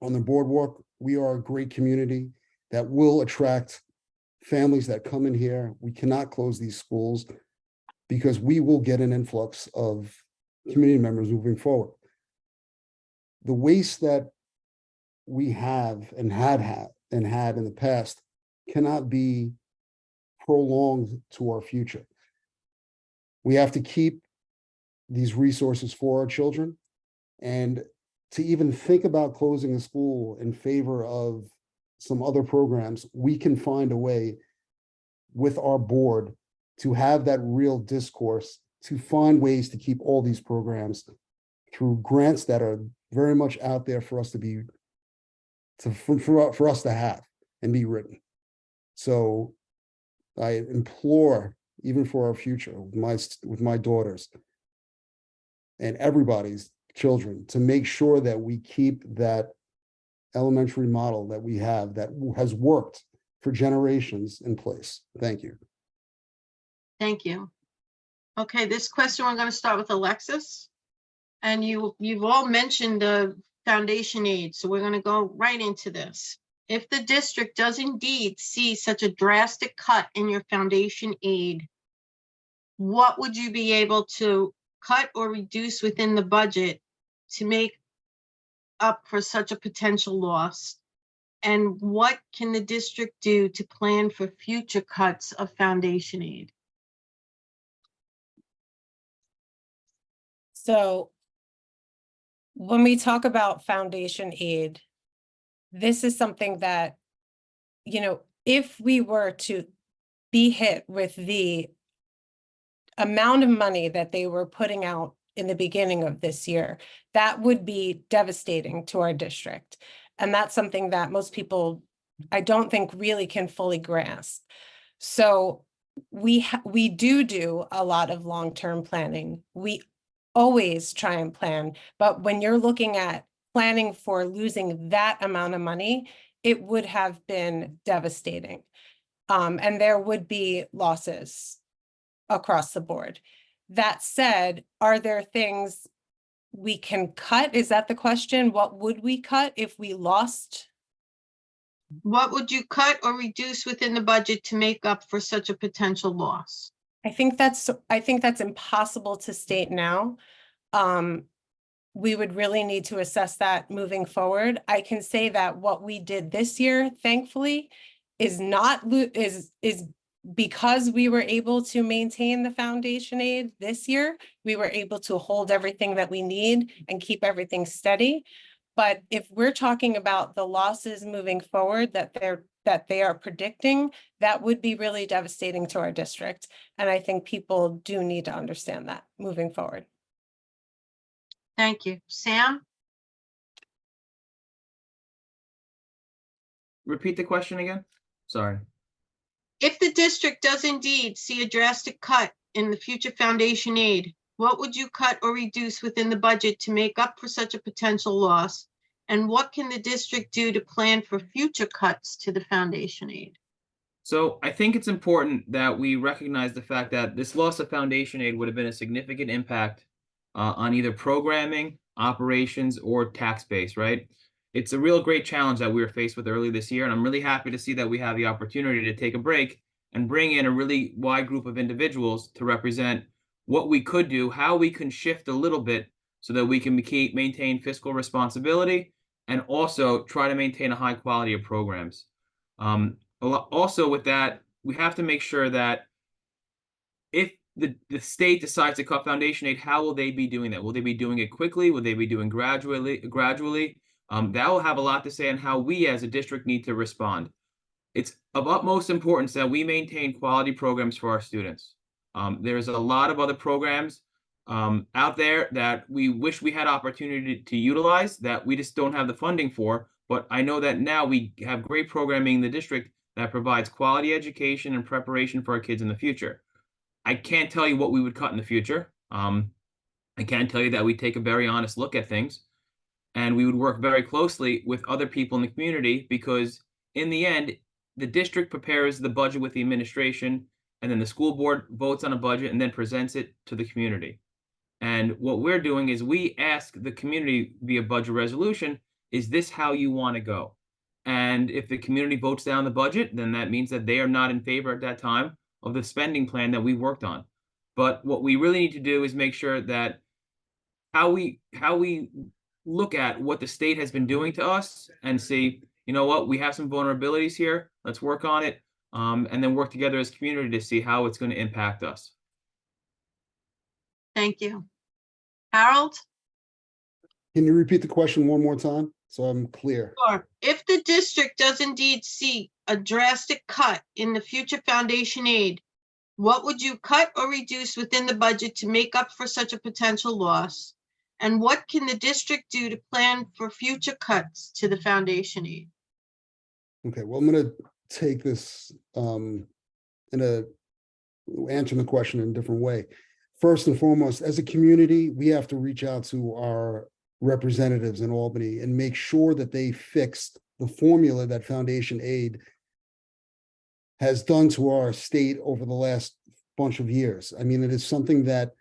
on the boardwalk. We are a great community that will attract families that come in here. We cannot close these schools because we will get an influx of community members moving forward. The waste that we have and had in the past cannot be prolonged to our future. We have to keep these resources for our children, and to even think about closing a school in favor of some other programs, we can find a way with our board to have that real discourse, to find ways to keep all these programs through grants that are very much out there for us for us to have and be written. So I implore, even for our future, with my daughters and everybody's children, to make sure that we keep that elementary model that we have that has worked for generations in place. Thank you.
Thank you. Okay, this question, we're going to start with Alexis. And you've all mentioned the foundation aid, so we're going to go right into this. If the district does indeed see such a drastic cut in your foundation aid, what would you be able to cut or reduce within the budget to make up for such a potential loss? And what can the district do to plan for future cuts of foundation aid?
So when we talk about foundation aid, this is something that, if we were to be hit with the amount of money that they were putting out in the beginning of this year, that would be devastating to our district. And that's something that most people, I don't think, really can fully grasp. So we do a lot of long-term planning. We always try and plan, but when you're looking at planning for losing that amount of money, it would have been devastating. And there would be losses across the board. That said, are there things we can cut? Is that the question? What would we cut if we lost?
What would you cut or reduce within the budget to make up for such a potential loss?
I think that's impossible to state now. We would really need to assess that moving forward. I can say that what we did this year, thankfully, is because we were able to maintain the foundation aid this year. We were able to hold everything that we need and keep everything steady. But if we're talking about the losses moving forward that they are predicting, that would be really devastating to our district. And I think people do need to understand that moving forward.
Thank you. Sam?
Repeat the question again? Sorry.
If the district does indeed see a drastic cut in the future foundation aid, what would you cut or reduce within the budget to make up for such a potential loss? And what can the district do to plan for future cuts to the foundation aid?
So I think it's important that we recognize the fact that this loss of foundation aid would have been a significant impact on either programming, operations, or tax base, right? It's a real great challenge that we were faced with early this year, and I'm really happy to see that we have the opportunity to take a break and bring in a really wide group of individuals to represent what we could do, how we can shift a little bit so that we can maintain fiscal responsibility and also try to maintain a high quality of programs. Also with that, we have to make sure that if the state decides to cut foundation aid, how will they be doing that? Will they be doing it quickly? Will they be doing gradually? That will have a lot to say on how we as a district need to respond. It's of utmost importance that we maintain quality programs for our students. There's a lot of other programs out there that we wish we had opportunity to utilize that we just don't have the funding for. But I know that now we have great programming in the district that provides quality education and preparation for our kids in the future. I can't tell you what we would cut in the future. I can tell you that we take a very honest look at things, and we would work very closely with other people in the community, because in the end, the district prepares the budget with the administration, and then the school board votes on a budget and then presents it to the community. And what we're doing is we ask the community via budget resolution, is this how you want to go? And if the community votes down the budget, then that means that they are not in favor at that time of the spending plan that we worked on. But what we really need to do is make sure that how we look at what the state has been doing to us and see, you know what, we have some vulnerabilities here, let's work on it, and then work together as a community to see how it's going to impact us.
Thank you. Harold?
Can you repeat the question one more time so I'm clear?
Sure. If the district does indeed see a drastic cut in the future foundation aid, what would you cut or reduce within the budget to make up for such a potential loss? And what can the district do to plan for future cuts to the foundation aid?
Okay, well, I'm gonna take this answering the question in a different way. First and foremost, as a community, we have to reach out to our representatives in Albany and make sure that they fixed the formula that foundation aid has done to our state over the last bunch of years. I mean, it is something that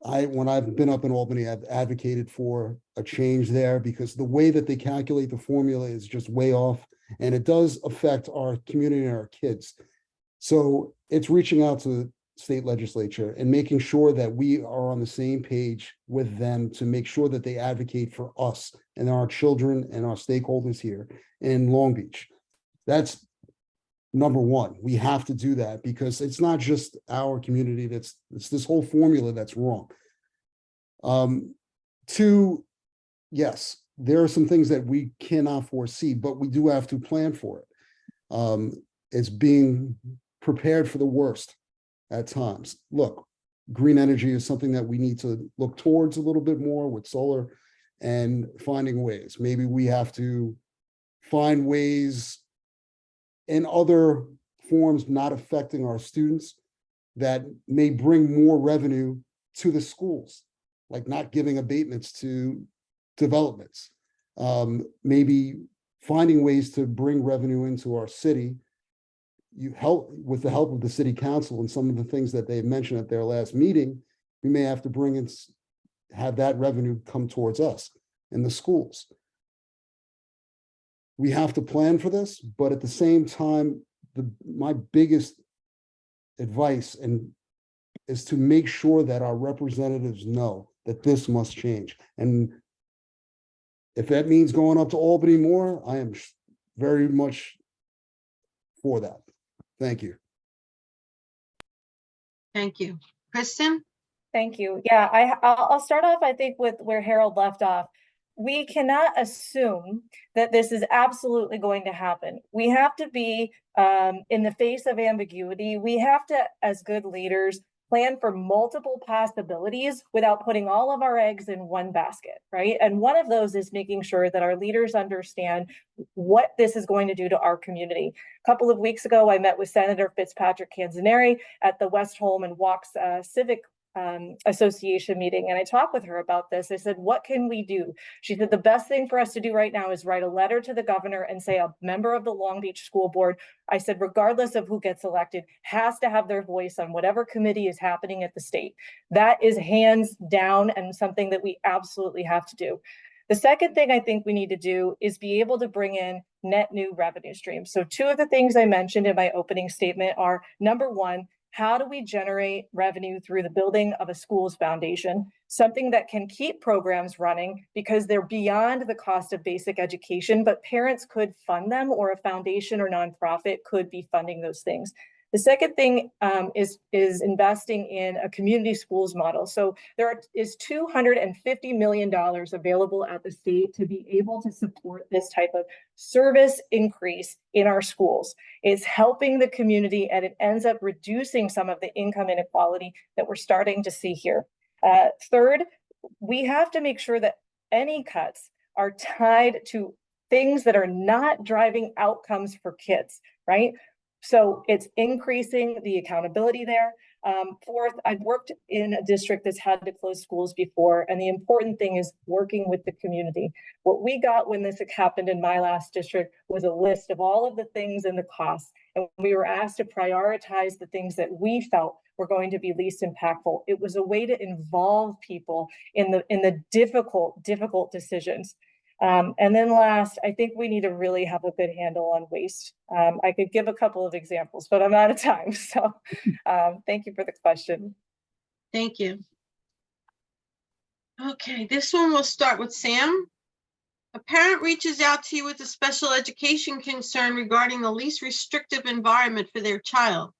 when I've been up in Albany, I've advocated for a change there, because the way that they calculate the formula is just way off, and it does affect our community and our kids. So it's reaching out to the state legislature and making sure that we are on the same page with them to make sure that they advocate for us and our children and our stakeholders here in Long Beach. That's number one. We have to do that, because it's not just our community it's this whole formula that's wrong. Two, yes, there are some things that we cannot foresee, but we do have to plan for it. It's being prepared for the worst at times. Look, green energy is something that we need to look towards a little bit more with solar and finding ways. Maybe we have to find ways in other forms not affecting our students that may bring more revenue to the schools, like not giving abatements to developments. Maybe finding ways to bring revenue into our city. You help with the help of the city council and some of the things that they mentioned at their last meeting. We may have to bring in, have that revenue come towards us in the schools. We have to plan for this, but at the same time, my biggest advice is to make sure that our representatives know that this must change. And if that means going up to Albany more, I am very much for that. Thank you.
Thank you. Kristen?
Thank you. Yeah, I'll start off, I think, with where Harold left off. we cannot assume that this is absolutely going to happen. We have to be, in the face of ambiguity, we have to, as good leaders, plan for multiple possibilities without putting all of our eggs in one basket, right? And one of those is making sure that our leaders understand what this is going to do to our community. A couple of weeks ago, I met with Senator Fitzpatrick Canzaneri at the West Holm and Walks Civic Association meeting, and I talked with her about this. I said, what can we do? She said, the best thing for us to do right now is write a letter to the governor and say a member of the Long Beach School Board, I said, regardless of who gets elected, has to have their voice on whatever committee is happening at the state. That is hands down and something that we absolutely have to do. The second thing I think we need to do is be able to bring in net new revenue streams. So two of the things I mentioned in my opening statement are, number one, how do we generate revenue through the building of a school's foundation, something that can keep programs running because they're beyond the cost of basic education, but parents could fund them, or a foundation or nonprofit could be funding those things. The second thing is investing in a community schools model. So there is $250 million available at the state to be able to support this type of service increase in our schools. It's helping the community, and it ends up reducing some of the income inequality that we're starting to see here. Third, we have to make sure that any cuts are tied to things that are not driving outcomes for kids, right? So it's increasing the accountability there. Fourth, I've worked in a district that's had to close schools before, and the important thing is working with the community. What we got when this happened in my last district was a list of all of the things and the costs, and we were asked to prioritize the things that we felt were going to be least impactful. It was a way to involve people in the difficult decisions. And then last, I think we need to really have a good handle on waste. I could give a couple of examples, but I'm out of time. So thank you for the question.
Thank you. Okay, this one will start with Sam. A parent reaches out to you with a special education concern regarding the least restrictive environment for their child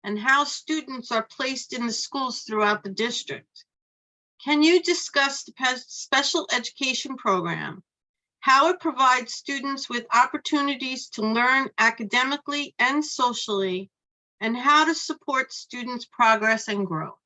and how students are placed in the schools throughout the district. Can you discuss the special education program, how it provides students with opportunities to learn academically and socially, and how to support students' progress and growth?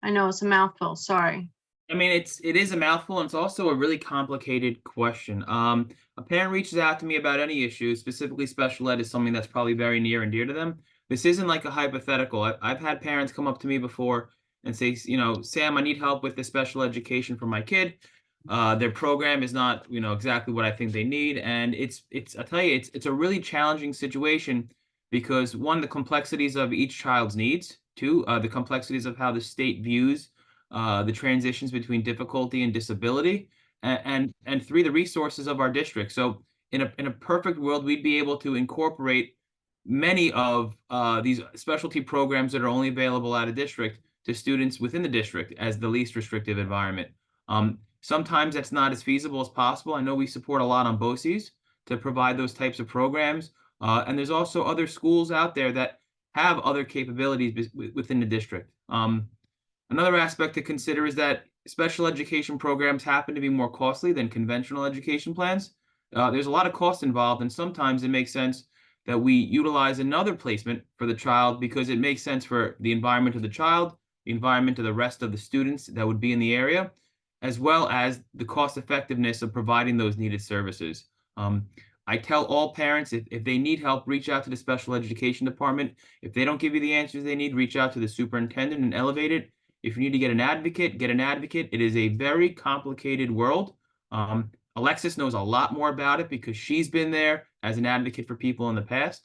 I know it's a mouthful, sorry.
I mean, it is a mouthful, and it's also a really complicated question. A parent reaches out to me about any issue, specifically special ed is something that's probably very near and dear to them. This isn't like a hypothetical. I've had parents come up to me before and say, you know, Sam, I need help with the special education for my kid. Their program is not, you know, exactly what I think they need. And I'll tell you, it's a really challenging situation because one, the complexities of each child's needs, two, the complexities of how the state views the transitions between difficulty and disability, and three, the resources of our district. So in a perfect world, we'd be able to incorporate many of these specialty programs that are only available out of district to students within the district as the least restrictive environment. Sometimes that's not as feasible as possible. I know we support a lot on BOCES to provide those types of programs. And there's also other schools out there that have other capabilities within the district. Another aspect to consider is that special education programs happen to be more costly than conventional education plans. There's a lot of cost involved, and sometimes it makes sense that we utilize another placement for the child because it makes sense for the environment of the child, the environment of the rest of the students that would be in the area, as well as the cost effectiveness of providing those needed services. I tell all parents, if they need help, reach out to the special education department. If they don't give you the answers they need, reach out to the superintendent and elevate it. If you need to get an advocate, get an advocate. It is a very complicated world. Alexis knows a lot more about it because she's been there as an advocate for people in the past.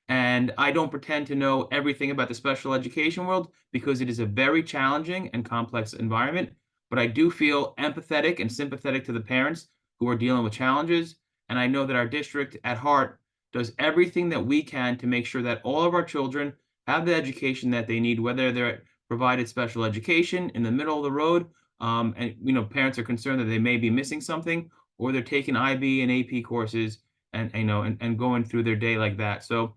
And I don't pretend to know everything about the special education world because it is a very challenging and complex environment. But I do feel empathetic and sympathetic to the parents who are dealing with challenges. And I know that our district at heart does everything that we can to make sure that all of our children have the education that they need, whether they're provided special education in the middle of the road, and you know, parents are concerned that they may be missing something, or they're taking IB and AP courses and you know and going through their day like that. So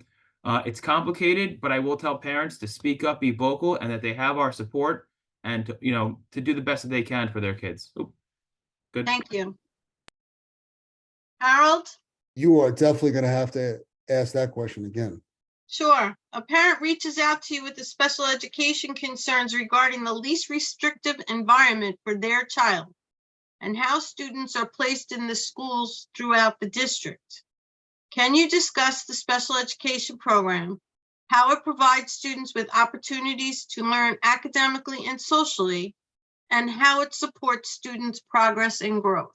it's complicated, but I will tell parents to speak up, be vocal, and that they have our support, and to, you know, to do the best that they can for their kids. Oops. Good.
Thank you. Harold?
You are definitely gonna have to ask that question again.
Sure. A parent reaches out to you with the special education concerns regarding the least restrictive environment for their child and how students are placed in the schools throughout the district. Can you discuss the special education program, how it provides students with opportunities to learn academically and socially, and how it supports students' progress and growth?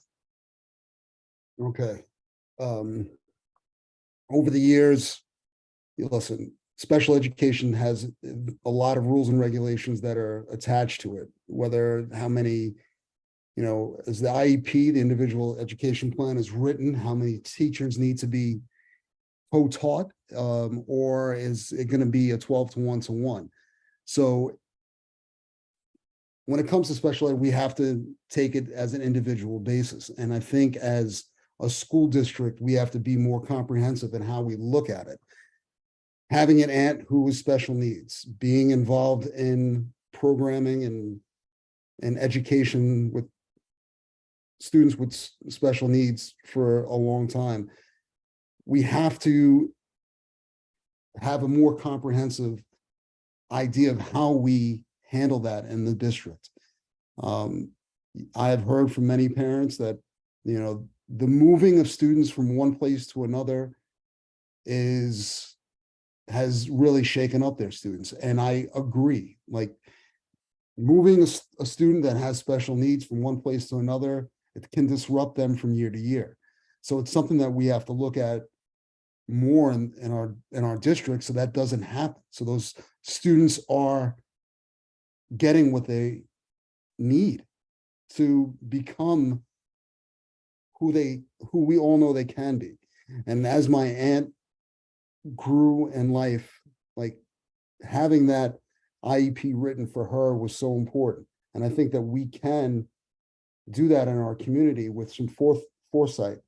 Okay. Over the years, listen, special education has a lot of rules and regulations that are attached to it, whether how many, as the IEP, the individual education plan is written, how many teachers need to be co-taught, or is it going to be a 12 to 1 to 1? So when it comes to special ed, we have to take it as an individual basis. And I think as a school district, we have to be more comprehensive in how we look at it. Having an aunt who was special needs, being involved in programming and education with students with special needs for a long time, we have to have a more comprehensive idea of how we handle that in the district. I have heard from many parents that, the moving of students from one place to another has really shaken up their students. And I agree, like moving a student that has special needs from one place to another, it can disrupt them from year to year. So it's something that we have to look at more in our district so that doesn't happen. So those students are getting what they need to become who we all know they can be. And as my aunt grew in life, like having that IEP written for her was so important. And I think that we can do that in our community with some foresight.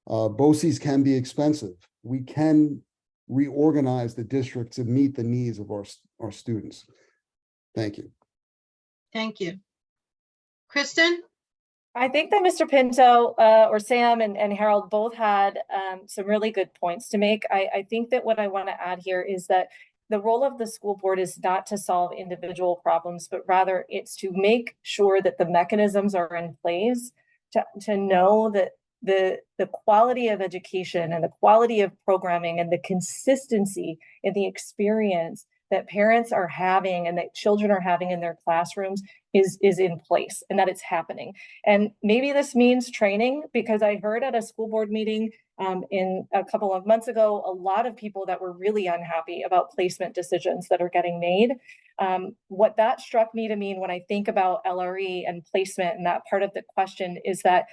BOCES can be expensive. We can reorganize the district to meet the needs of our students. Thank you.
Thank you. Kristen?
I think that Mr. Pinto or Sam and Harold both had some really good points to make. I think that what I want to add here is that the role of the school board is not to solve individual problems, but rather it's to make sure that the mechanisms are in place to know that the quality of education and the quality of programming and the consistency in the experience that parents are having and that children are having in their classrooms is in place and that it's happening. And maybe this means training, because I heard at a school board meeting in a couple of months ago, a lot of people that were really unhappy about placement decisions that are getting made. What that struck me to mean when I think about LRE and placement and that part of the question is that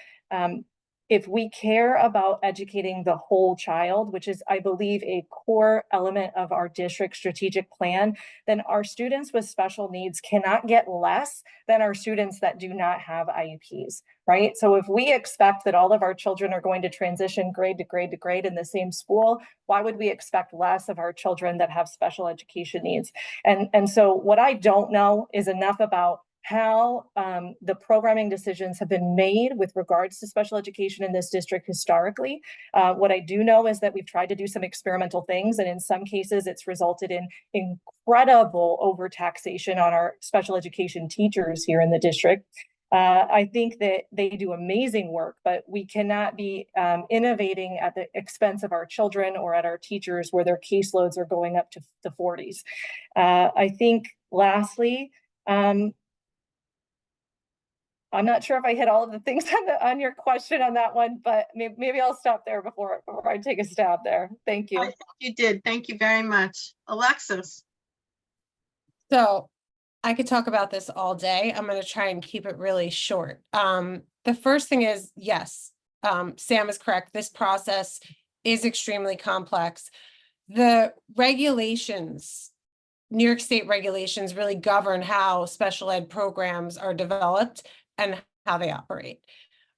if we care about educating the whole child, which is, I believe, a core element of our district strategic plan, then our students with special needs cannot get less than our students that do not have IEPs, right? So if we expect that all of our children are going to transition grade to grade to grade in the same school, why would we expect less of our children that have special education needs? And so what I don't know is enough about how the programming decisions have been made with regards to special education in this district historically. What I do know is that we've tried to do some experimental things, and in some cases it's resulted in incredible overtaxation on our special education teachers here in the district. I think that they do amazing work, but we cannot be innovating at the expense of our children or at our teachers where their caseloads are going up to the 40s. I think lastly, I'm not sure if I hit all of the things on your question on that one, but maybe I'll stop there before I take a stab there. Thank you.
I think you did. Thank you very much. Alexis?
So I could talk about this all day. I'm going to try and keep it really short. The first thing is, yes, Sam is correct. This process is extremely complex. The regulations, New York State regulations, really govern how special ed programs are developed and how they operate.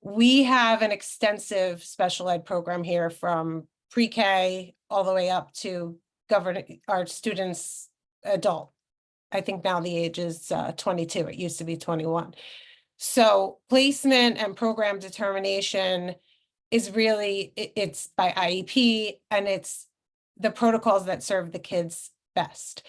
We have an extensive special ed program here from pre-K all the way up to govern our students adult. I think now the age is 22. It used to be 21. So placement and program determination is really, it's by IEP, and it's the protocols that serve the kids best.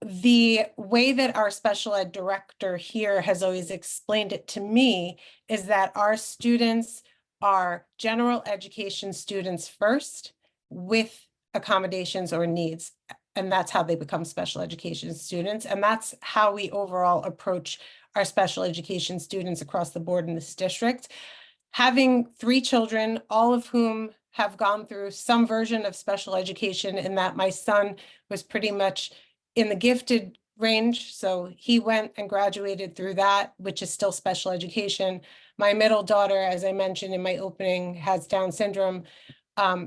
The way that our special ed director here has always explained it to me is that our students are general education students first with accommodations or needs. And that's how they become special education students. And that's how we overall approach our special education students across the board in this district. Having 3 children, all of whom have gone through some version of special education, in that my son was pretty much in the gifted range. So he went and graduated through that, which is still special education. My middle daughter, as I mentioned in my opening, has Down syndrome.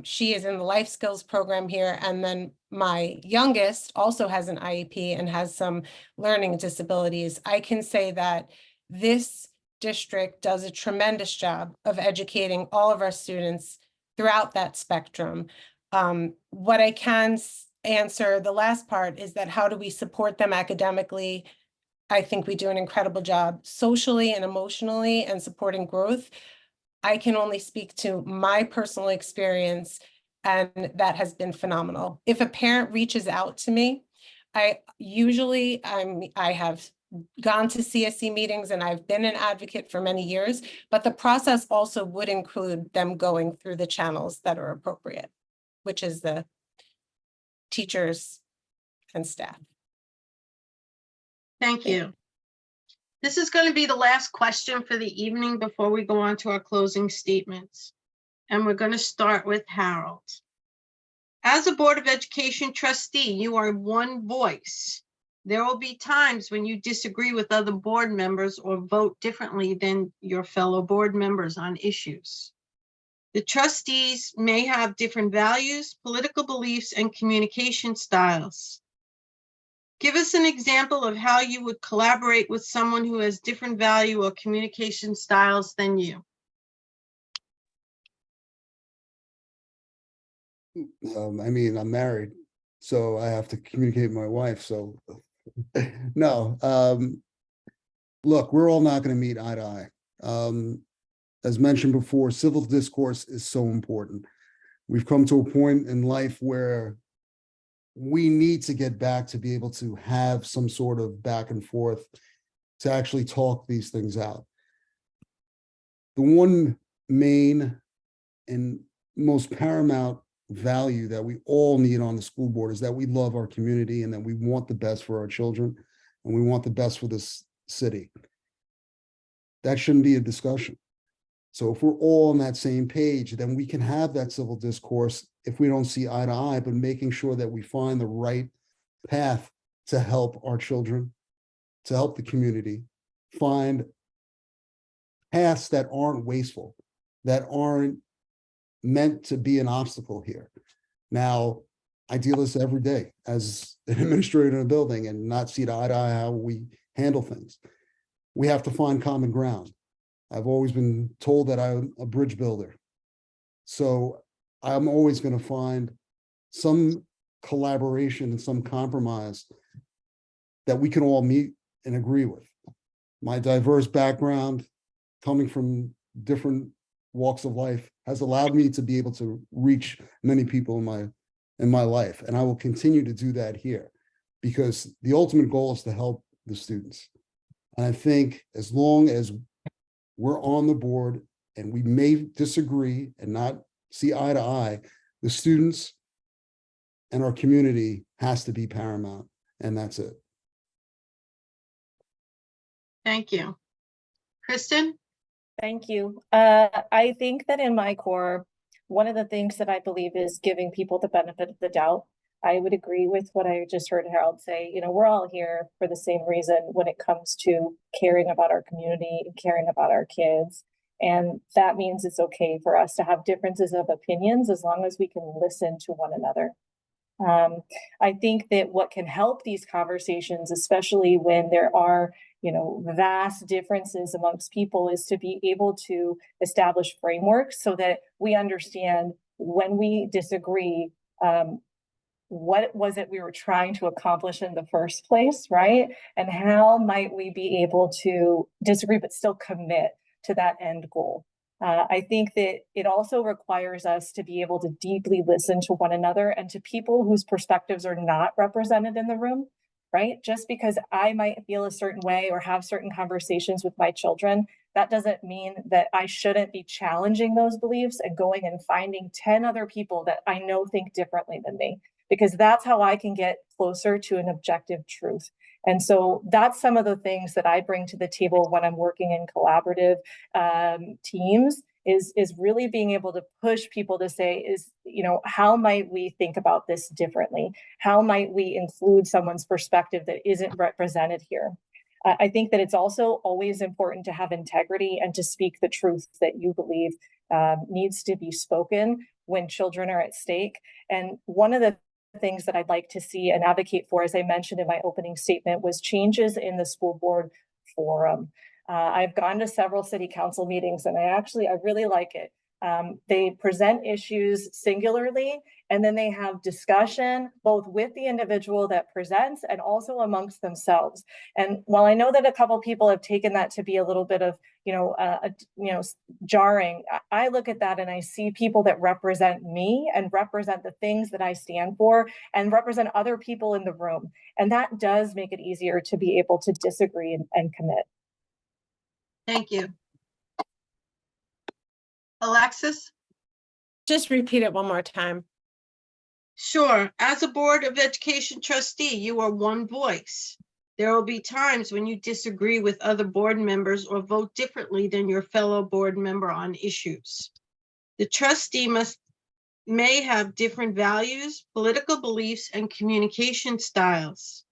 She is in the life skills program here. And then my youngest also has an IEP and has some learning disabilities. I can say that this district does a tremendous job of educating all of our students throughout that spectrum. What I can answer, the last part, is that how do we support them academically? I think we do an incredible job socially and emotionally and supporting growth. I can only speak to my personal experience, and that has been phenomenal. If a parent reaches out to me, I have gone to CSE meetings and I've been an advocate for many years, but the process also would include them going through the channels that are appropriate, which is the teachers and staff.
Thank you. This is going to be the last question for the evening before we go on to our closing statements. And we're going to start with Harold. As a Board of Education trustee, you are one voice. There will be times when you disagree with other board members or vote differently than your fellow board members on issues. The trustees may have different values, political beliefs, and communication styles. Give us an example of how you would collaborate with someone who has different value or communication styles than you.
I mean, I'm married, so I have to communicate with my wife, so no. Look, we're all not going to meet eye to eye. As mentioned before, civil discourse is so important. We've come to a point in life where we need to get back to be able to have some sort of back and forth to actually talk these things out. The one main and most paramount value that we all need on the school board is that we love our community and that we want the best for our children and we want the best for this city. That shouldn't be a discussion. So if we're all on that same page, then we can have that civil discourse if we don't see eye to eye, but making sure that we find the right path to help our children, to help the community, find paths that aren't wasteful, that aren't meant to be an obstacle here. Now, I deal with this every day as an administrator in a building and not see eye to eye how we handle things. We have to find common ground. I've always been told that I'm a bridge builder. So I'm always going to find some collaboration and some compromise that we can all meet and agree with. My diverse background, coming from different walks of life, has allowed me to be able to reach many people in my life. And I will continue to do that here because the ultimate goal is to help the students. And I think as long as we're on the board and we may disagree and not see eye to eye, the students and our community has to be paramount, and that's it.
Thank you. Kristen?
Thank you. I think that in my core, one of the things that I believe is giving people the benefit of the doubt. I would agree with what I just heard Harold say. You know, we're all here for the same reason when it comes to caring about our community and caring about our kids. And that means it's okay for us to have differences of opinions as long as we can listen to one another. I think that what can help these conversations, especially when there are, you know, vast differences amongst people, is to be able to establish frameworks so that we understand when we disagree, what was it we were trying to accomplish in the first place, right? And how might we be able to disagree but still commit to that end goal? I think that it also requires us to be able to deeply listen to one another and to people whose perspectives are not represented in the room, right? Just because I might feel a certain way or have certain conversations with my children, that doesn't mean that I shouldn't be challenging those beliefs and going and finding 10 other people that I know think differently than me, because that's how I can get closer to an objective truth. And so that's some of the things that I bring to the table when I'm working in collaborative teams, is really being able to push people to say, how might we think about this differently? How might we include someone's perspective that isn't represented here? I think that it's also always important to have integrity and to speak the truth that you believe needs to be spoken when children are at stake. And one of the things that I'd like to see and advocate for, as I mentioned in my opening statement, was changes in the school board forum. I've gone to several city council meetings and I really like it. They present issues singularly, and then they have discussion both with the individual that presents and also amongst themselves. And while I know that a couple people have taken that to be a little bit of, jarring, I look at that and I see people that represent me and represent the things that I stand for and represent other people in the room. And that does make it easier to be able to disagree and commit.
Thank you. Alexis?
Just repeat it one more time.
Sure. As a Board of Education trustee, you are one voice. There will be times when you disagree with other board members or vote differently than your fellow board member on issues. The trustee may have different values, political beliefs, and communication styles.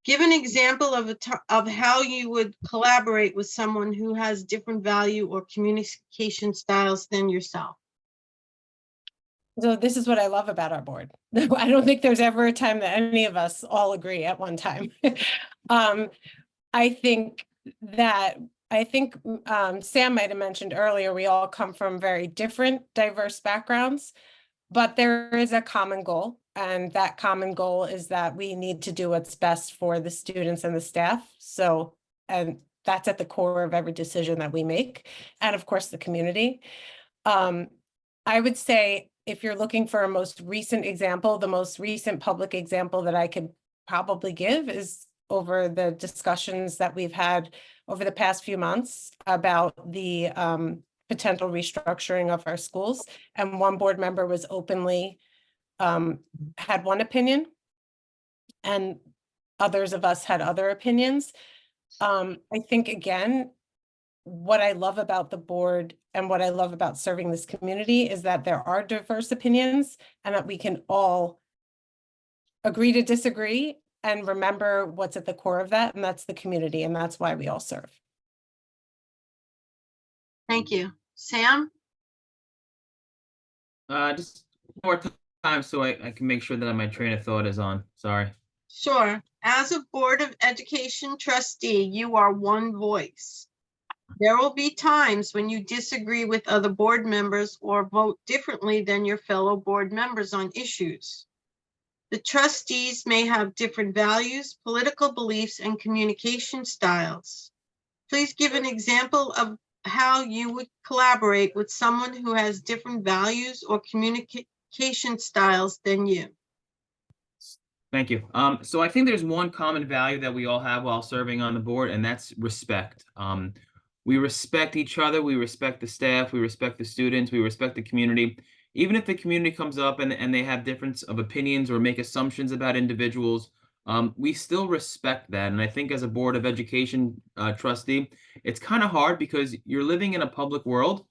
Give an example of how you would collaborate with someone who has different value or communication styles than yourself.
So this is what I love about our board. I don't think there's ever a time that any of us all agree at one time. I think Sam might have mentioned earlier, we all come from very different, diverse backgrounds, but there is a common goal. And that common goal is that we need to do what's best for the students and the staff. So, and that's at the core of every decision that we make. And of course, the community. I would say, if you're looking for a most recent example, the most recent public example that I could probably give is over the discussions that we've had over the past few months about the potential restructuring of our schools. And one board member was openly had one opinion and others of us had other opinions. I think, again, what I love about the board and what I love about serving this community is that there are diverse opinions and that we can all agree to disagree and remember what's at the core of that, and that's the community, and that's why we all serve.
Thank you. Sam?
Just more time so I can make sure that my train of thought is on. Sorry.
Sure. As a Board of Education trustee, you are one voice. There will be times when you disagree with other board members or vote differently than your fellow board members on issues. The trustees may have different values, political beliefs, and communication styles. Please give an example of how you would collaborate with someone who has different values or communication styles than you.
Thank you. So I think there's one common value that we all have while serving on the board, and that's respect. We respect each other, we respect the staff, we respect the students, we respect the community. Even if the community comes up and they have difference of opinions or make assumptions about individuals, we still respect that. And I think as a Board of Education trustee, it's kind of hard because you're living in a public world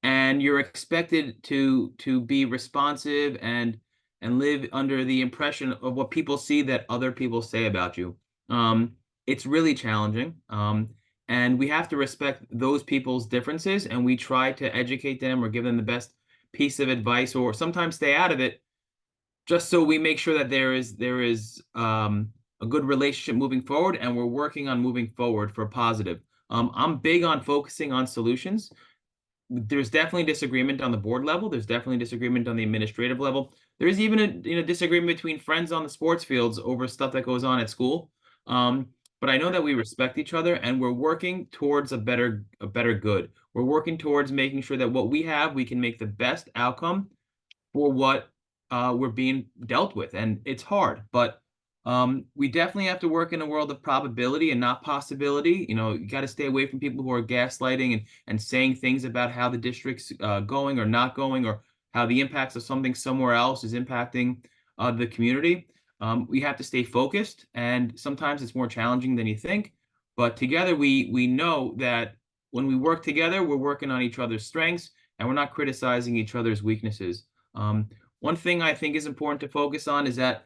and you're expected to be responsive and live under the impression of what people see that other people say about you. It's really challenging. And we have to respect those people's differences, and we try to educate them or give them the best piece of advice, or sometimes stay out of it, just so we make sure that there is a good relationship moving forward, and we're working on moving forward for positive. I'm big on focusing on solutions. there's definitely disagreement on the board level. There's definitely disagreement on the administrative level. There's even a disagreement between friends on the sports fields over stuff that goes on at school. But I know that we respect each other, and we're working towards a better good. We're working towards making sure that what we have, we can make the best outcome for what we're being dealt with. And it's hard, but we definitely have to work in a world of probability and not possibility. You got to stay away from people who are gaslighting and saying things about how the district's going or not going, or how the impacts of something somewhere else is impacting the community. We have to stay focused, and sometimes it's more challenging than you think. But together, we know that when we work together, we're working on each other's strengths, and we're not criticizing each other's weaknesses. One thing I think is important to focus on is that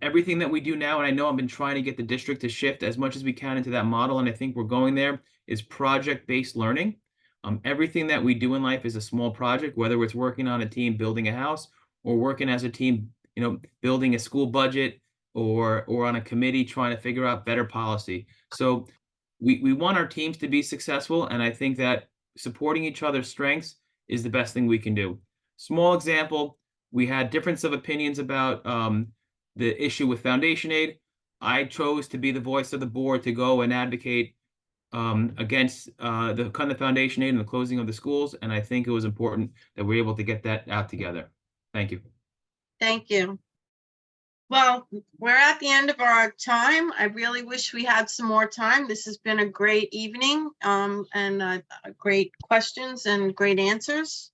everything that we do now, and I know I've been trying to get the district to shift as much as we can into that model, and I think we're going there, is project-based learning. Everything that we do in life is a small project, whether it's working on a team building a house, or working as a team, building a school budget, or on a committee trying to figure out better policy. So we want our teams to be successful, and I think that supporting each other's strengths is the best thing we can do. Small example, we had difference of opinions about the issue with foundation aid. I chose to be the voice of the board to go and advocate against the kind of foundation aid and the closing of the schools, and I think it was important that we're able to get that out together. Thank you.
Thank you. Well, we're at the end of our time. I really wish we had some more time. This has been a great evening, and great questions and great answers.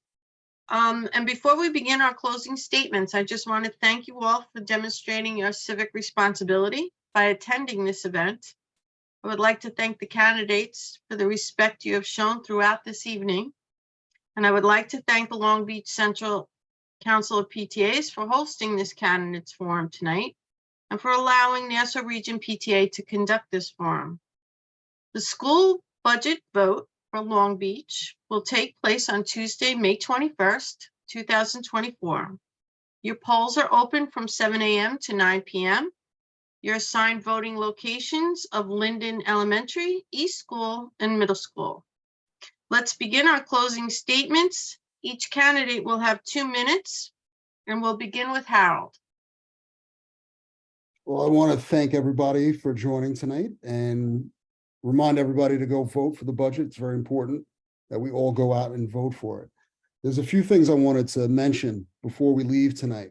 And before we begin our closing statements, I just want to thank you all for demonstrating your civic responsibility by attending this event. I would like to thank the candidates for the respect you have shown throughout this evening. And I would like to thank the Long Beach Central Council of PTAs for hosting this candidates forum tonight, and for allowing Nassau Region PTA to conduct this forum. The school budget vote for Long Beach will take place on Tuesday, May 21st, 2024. Your polls are open from 7 a.m. to 9 p.m. Your assigned voting locations of Linden Elementary, East School, and Middle School. Let's begin our closing statements. Each candidate will have 2 minutes, and we'll begin with Harold.
Well, I want to thank everybody for joining tonight and remind everybody to go vote for the budget. It's very important that we all go out and vote for it. There's a few things I wanted to mention before we leave tonight.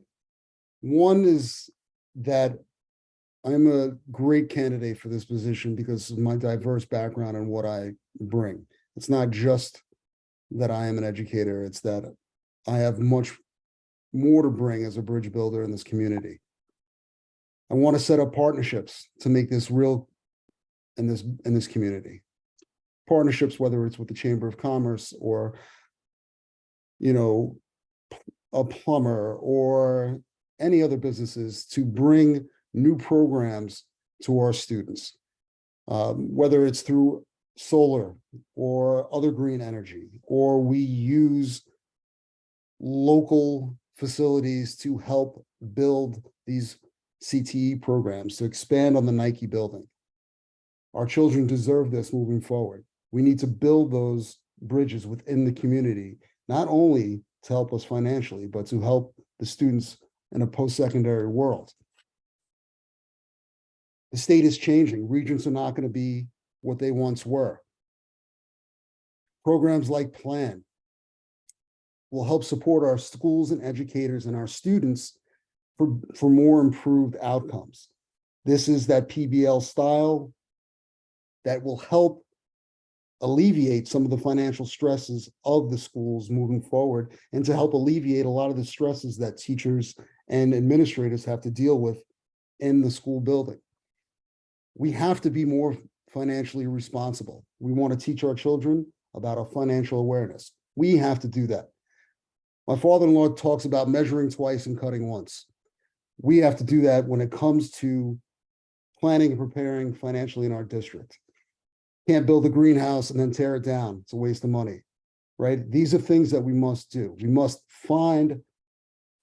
One is that I'm a great candidate for this position because of my diverse background and what I bring. It's not just that I am an educator, it's that I have much more to bring as a bridge builder in this community. I want to set up partnerships to make this real in this community. Partnerships, whether it's with the Chamber of Commerce or, a plumber or any other businesses, to bring new programs to our students, whether it's through solar or other green energy, or we use local facilities to help build these CTE programs to expand on the Nike building. Our children deserve this moving forward. We need to build those bridges within the community, not only to help us financially, but to help the students in a post-secondary world. The state is changing. Regions are not going to be what they once were. Programs like PLAN will help support our schools and educators and our students for more improved outcomes. This is that PBL style that will help alleviate some of the financial stresses of the schools moving forward, and to help alleviate a lot of the stresses that teachers and administrators have to deal with in the school building. We have to be more financially responsible. We want to teach our children about a financial awareness. We have to do that. My father-in-law talks about measuring twice and cutting once. We have to do that when it comes to planning and preparing financially in our district. Can't build a greenhouse and then tear it down. It's a waste of money, right? These are things that we must do. We must find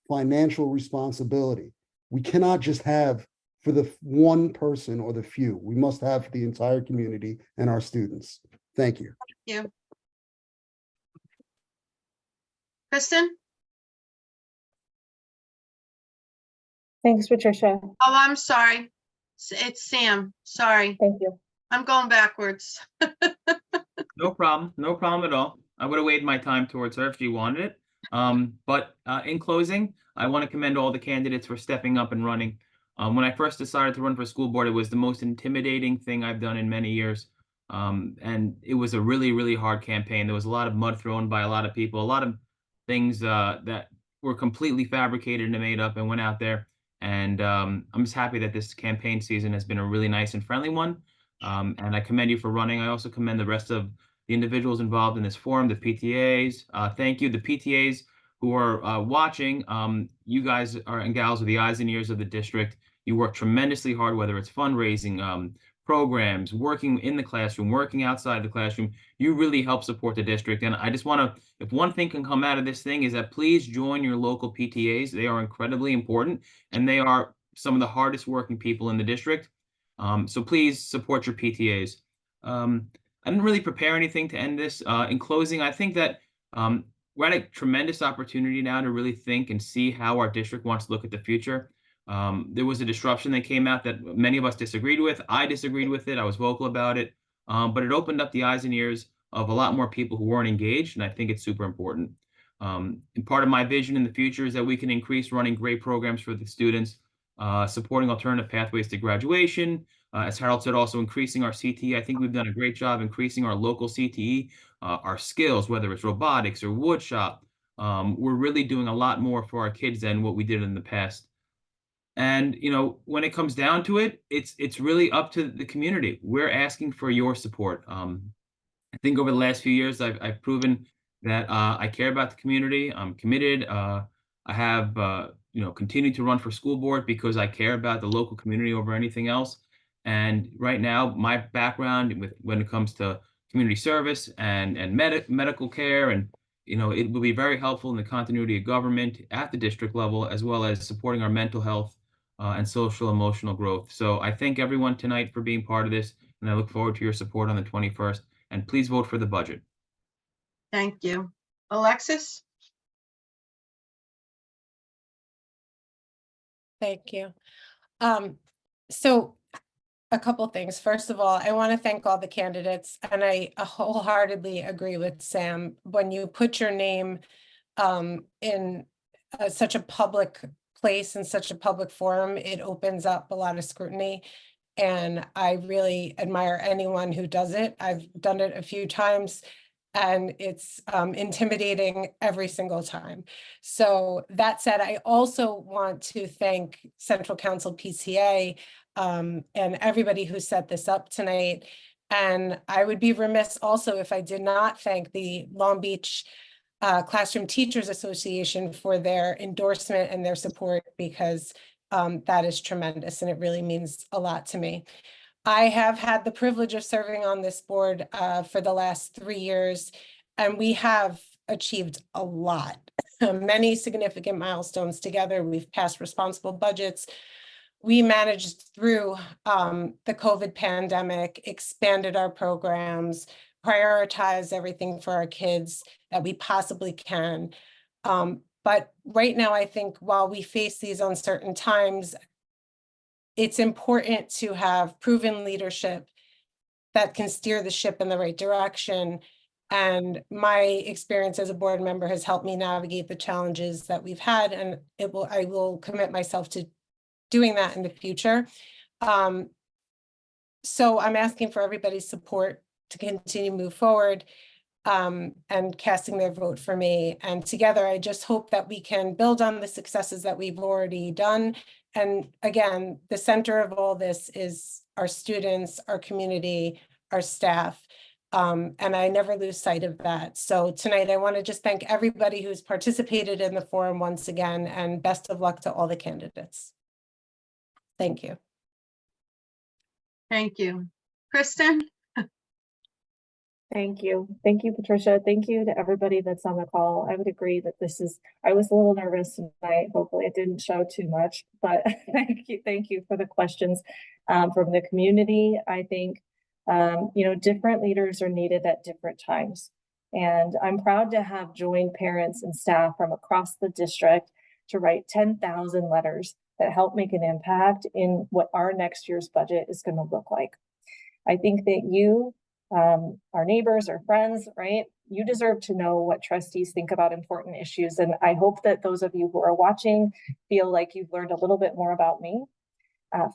financial responsibility. We cannot just have for the one person or the few. We must have for the entire community and our students. Thank you.
Thank you. Kristen?
Thanks, Patricia.
Oh, I'm sorry. It's Sam. Sorry.
Thank you.
I'm going backwards.
No problem. No problem at all. I would have waited my time towards her if she wanted it. But in closing, I want to commend all the candidates for stepping up and running. When I first decided to run for school board, it was the most intimidating thing I've done in many years. And it was a really, really hard campaign. There was a lot of mud thrown by a lot of people, a lot of things that were completely fabricated and made up and went out there. And I'm just happy that this campaign season has been a really nice and friendly one. And I commend you for running. I also commend the rest of the individuals involved in this forum, the PTAs. Thank you, the PTAs who are watching. You guys and gals are the eyes and ears of the district. You work tremendously hard, whether it's fundraising, programs, working in the classroom, working outside the classroom. You really help support the district. And I just want to, if one thing can come out of this thing, is that please join your local PTAs. They are incredibly important, and they are some of the hardest working people in the district. So please support your PTAs. I didn't really prepare anything to end this. In closing, I think that we're at a tremendous opportunity now to really think and see how our district wants to look at the future. There was a disruption that came out that many of us disagreed with. I disagreed with it. I was vocal about it. But it opened up the eyes and ears of a lot more people who weren't engaged, and I think it's super important. And part of my vision in the future is that we can increase running great programs for the students, supporting alternative pathways to graduation. As Harold said, also increasing our CTE. I think we've done a great job increasing our local CTE, our skills, whether it's robotics or wood shop. We're really doing a lot more for our kids than what we did in the past. And, you know, when it comes down to it, it's really up to the community. We're asking for your support. I think over the last few years, I've proven that I care about the community. I'm committed. I have, continued to run for school board because I care about the local community over anything else. And right now, my background when it comes to community service and medical care, and it will be very helpful in the continuity of government at the district level, as well as supporting our mental health and social emotional growth. So I thank everyone tonight for being part of this, and I look forward to your support on the 21st. And please vote for the budget.
Thank you. Alexis?
Thank you. So a couple things. First of all, I want to thank all the candidates, and I wholeheartedly agree with Sam. When you put your name in such a public place, in such a public forum, it opens up a lot of scrutiny. And I really admire anyone who does it. I've done it a few times, and it's intimidating every single time. So that said, I also want to thank Central Council PTA and everybody who set this up tonight. And I would be remiss also if I did not thank the Long Beach Classroom Teachers Association for their endorsement and their support, because that is tremendous, and it really means a lot to me. I have had the privilege of serving on this board for the last 3 years, and we have achieved a lot, many significant milestones together. We've passed responsible budgets. We managed through the COVID pandemic, expanded our programs, prioritized everything for our kids that we possibly can. But right now, I think while we face these uncertain times, it's important to have proven leadership that can steer the ship in the right direction. And my experience as a board member has helped me navigate the challenges that we've had, and I will commit myself to doing that in the future. So I'm asking for everybody's support to continue to move forward and casting their vote for me. And together, I just hope that we can build on the successes that we've already done. And again, the center of all this is our students, our community, our staff. And I never lose sight of that. So tonight, I want to just thank everybody who's participated in the forum once again, and best of luck to all the candidates. Thank you.
Thank you. Kristen?
Thank you. Thank you, Patricia. Thank you to everybody that's on the call. I would agree that I was a little nervous tonight. Hopefully it didn't show too much, but thank you for the questions from the community. I think, different leaders are needed at different times. And I'm proud to have joined parents and staff from across the district to write 10,000 letters that help make an impact in what our next year's budget is going to look like. I think that you, our neighbors, our friends, right? You deserve to know what trustees think about important issues. And I hope that those of you who are watching feel like you've learned a little bit more about me.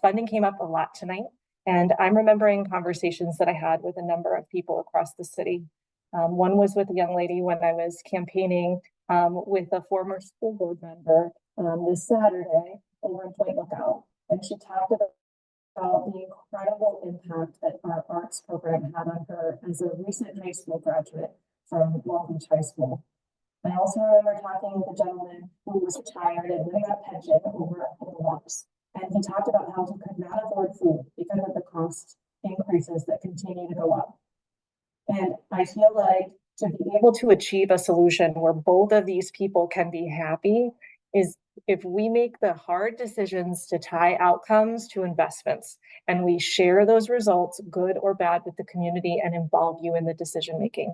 Funding came up a lot tonight, and I'm remembering conversations that I had with a number of people across the city. One was with a young lady when I was campaigning with a former school board member this Saturday over in Point Lookout. And she talked about the incredible impact that our arts program had on her as a recent high school graduate from Long Beach High School. I also remember talking with a gentleman who was retired and living on a pension over at the Walks. And he talked about how he could not afford food because of the cost increases that continue to go up. And I feel like to be able to achieve a solution where both of these people can be happy is if we make the hard decisions to tie outcomes to investments and we share those results, good or bad, with the community and involve you in the decision making.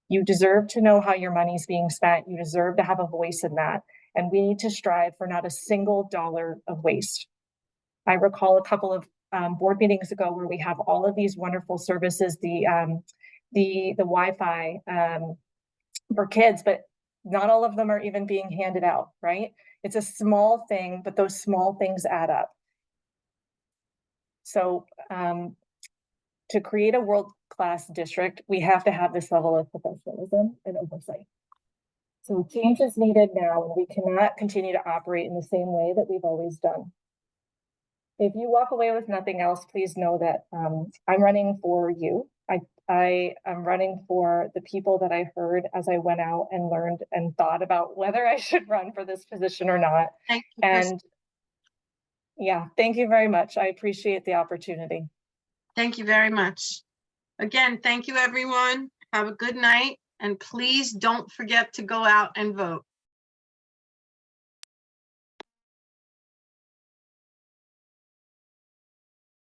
You deserve to know how your money is being spent. You deserve to have a voice in that. And we need to strive for not a single dollar of waste. I recall a couple of board meetings ago where we have all of these wonderful services, the Wi-Fi for kids, but not all of them are even being handed out, right? It's a small thing, but those small things add up. So to create a world-class district, we have to have this level of professionalism and oversight. So change is needed now, and we cannot continue to operate in the same way that we've always done. If you walk away with nothing else, please know that I'm running for you. I am running for the people that I heard as I went out and learned and thought about whether I should run for this position or not.
Thank you.
And yeah, thank you very much. I appreciate the opportunity.
Thank you very much. Again, thank you, everyone. Have a good night. And please don't forget to go out and vote.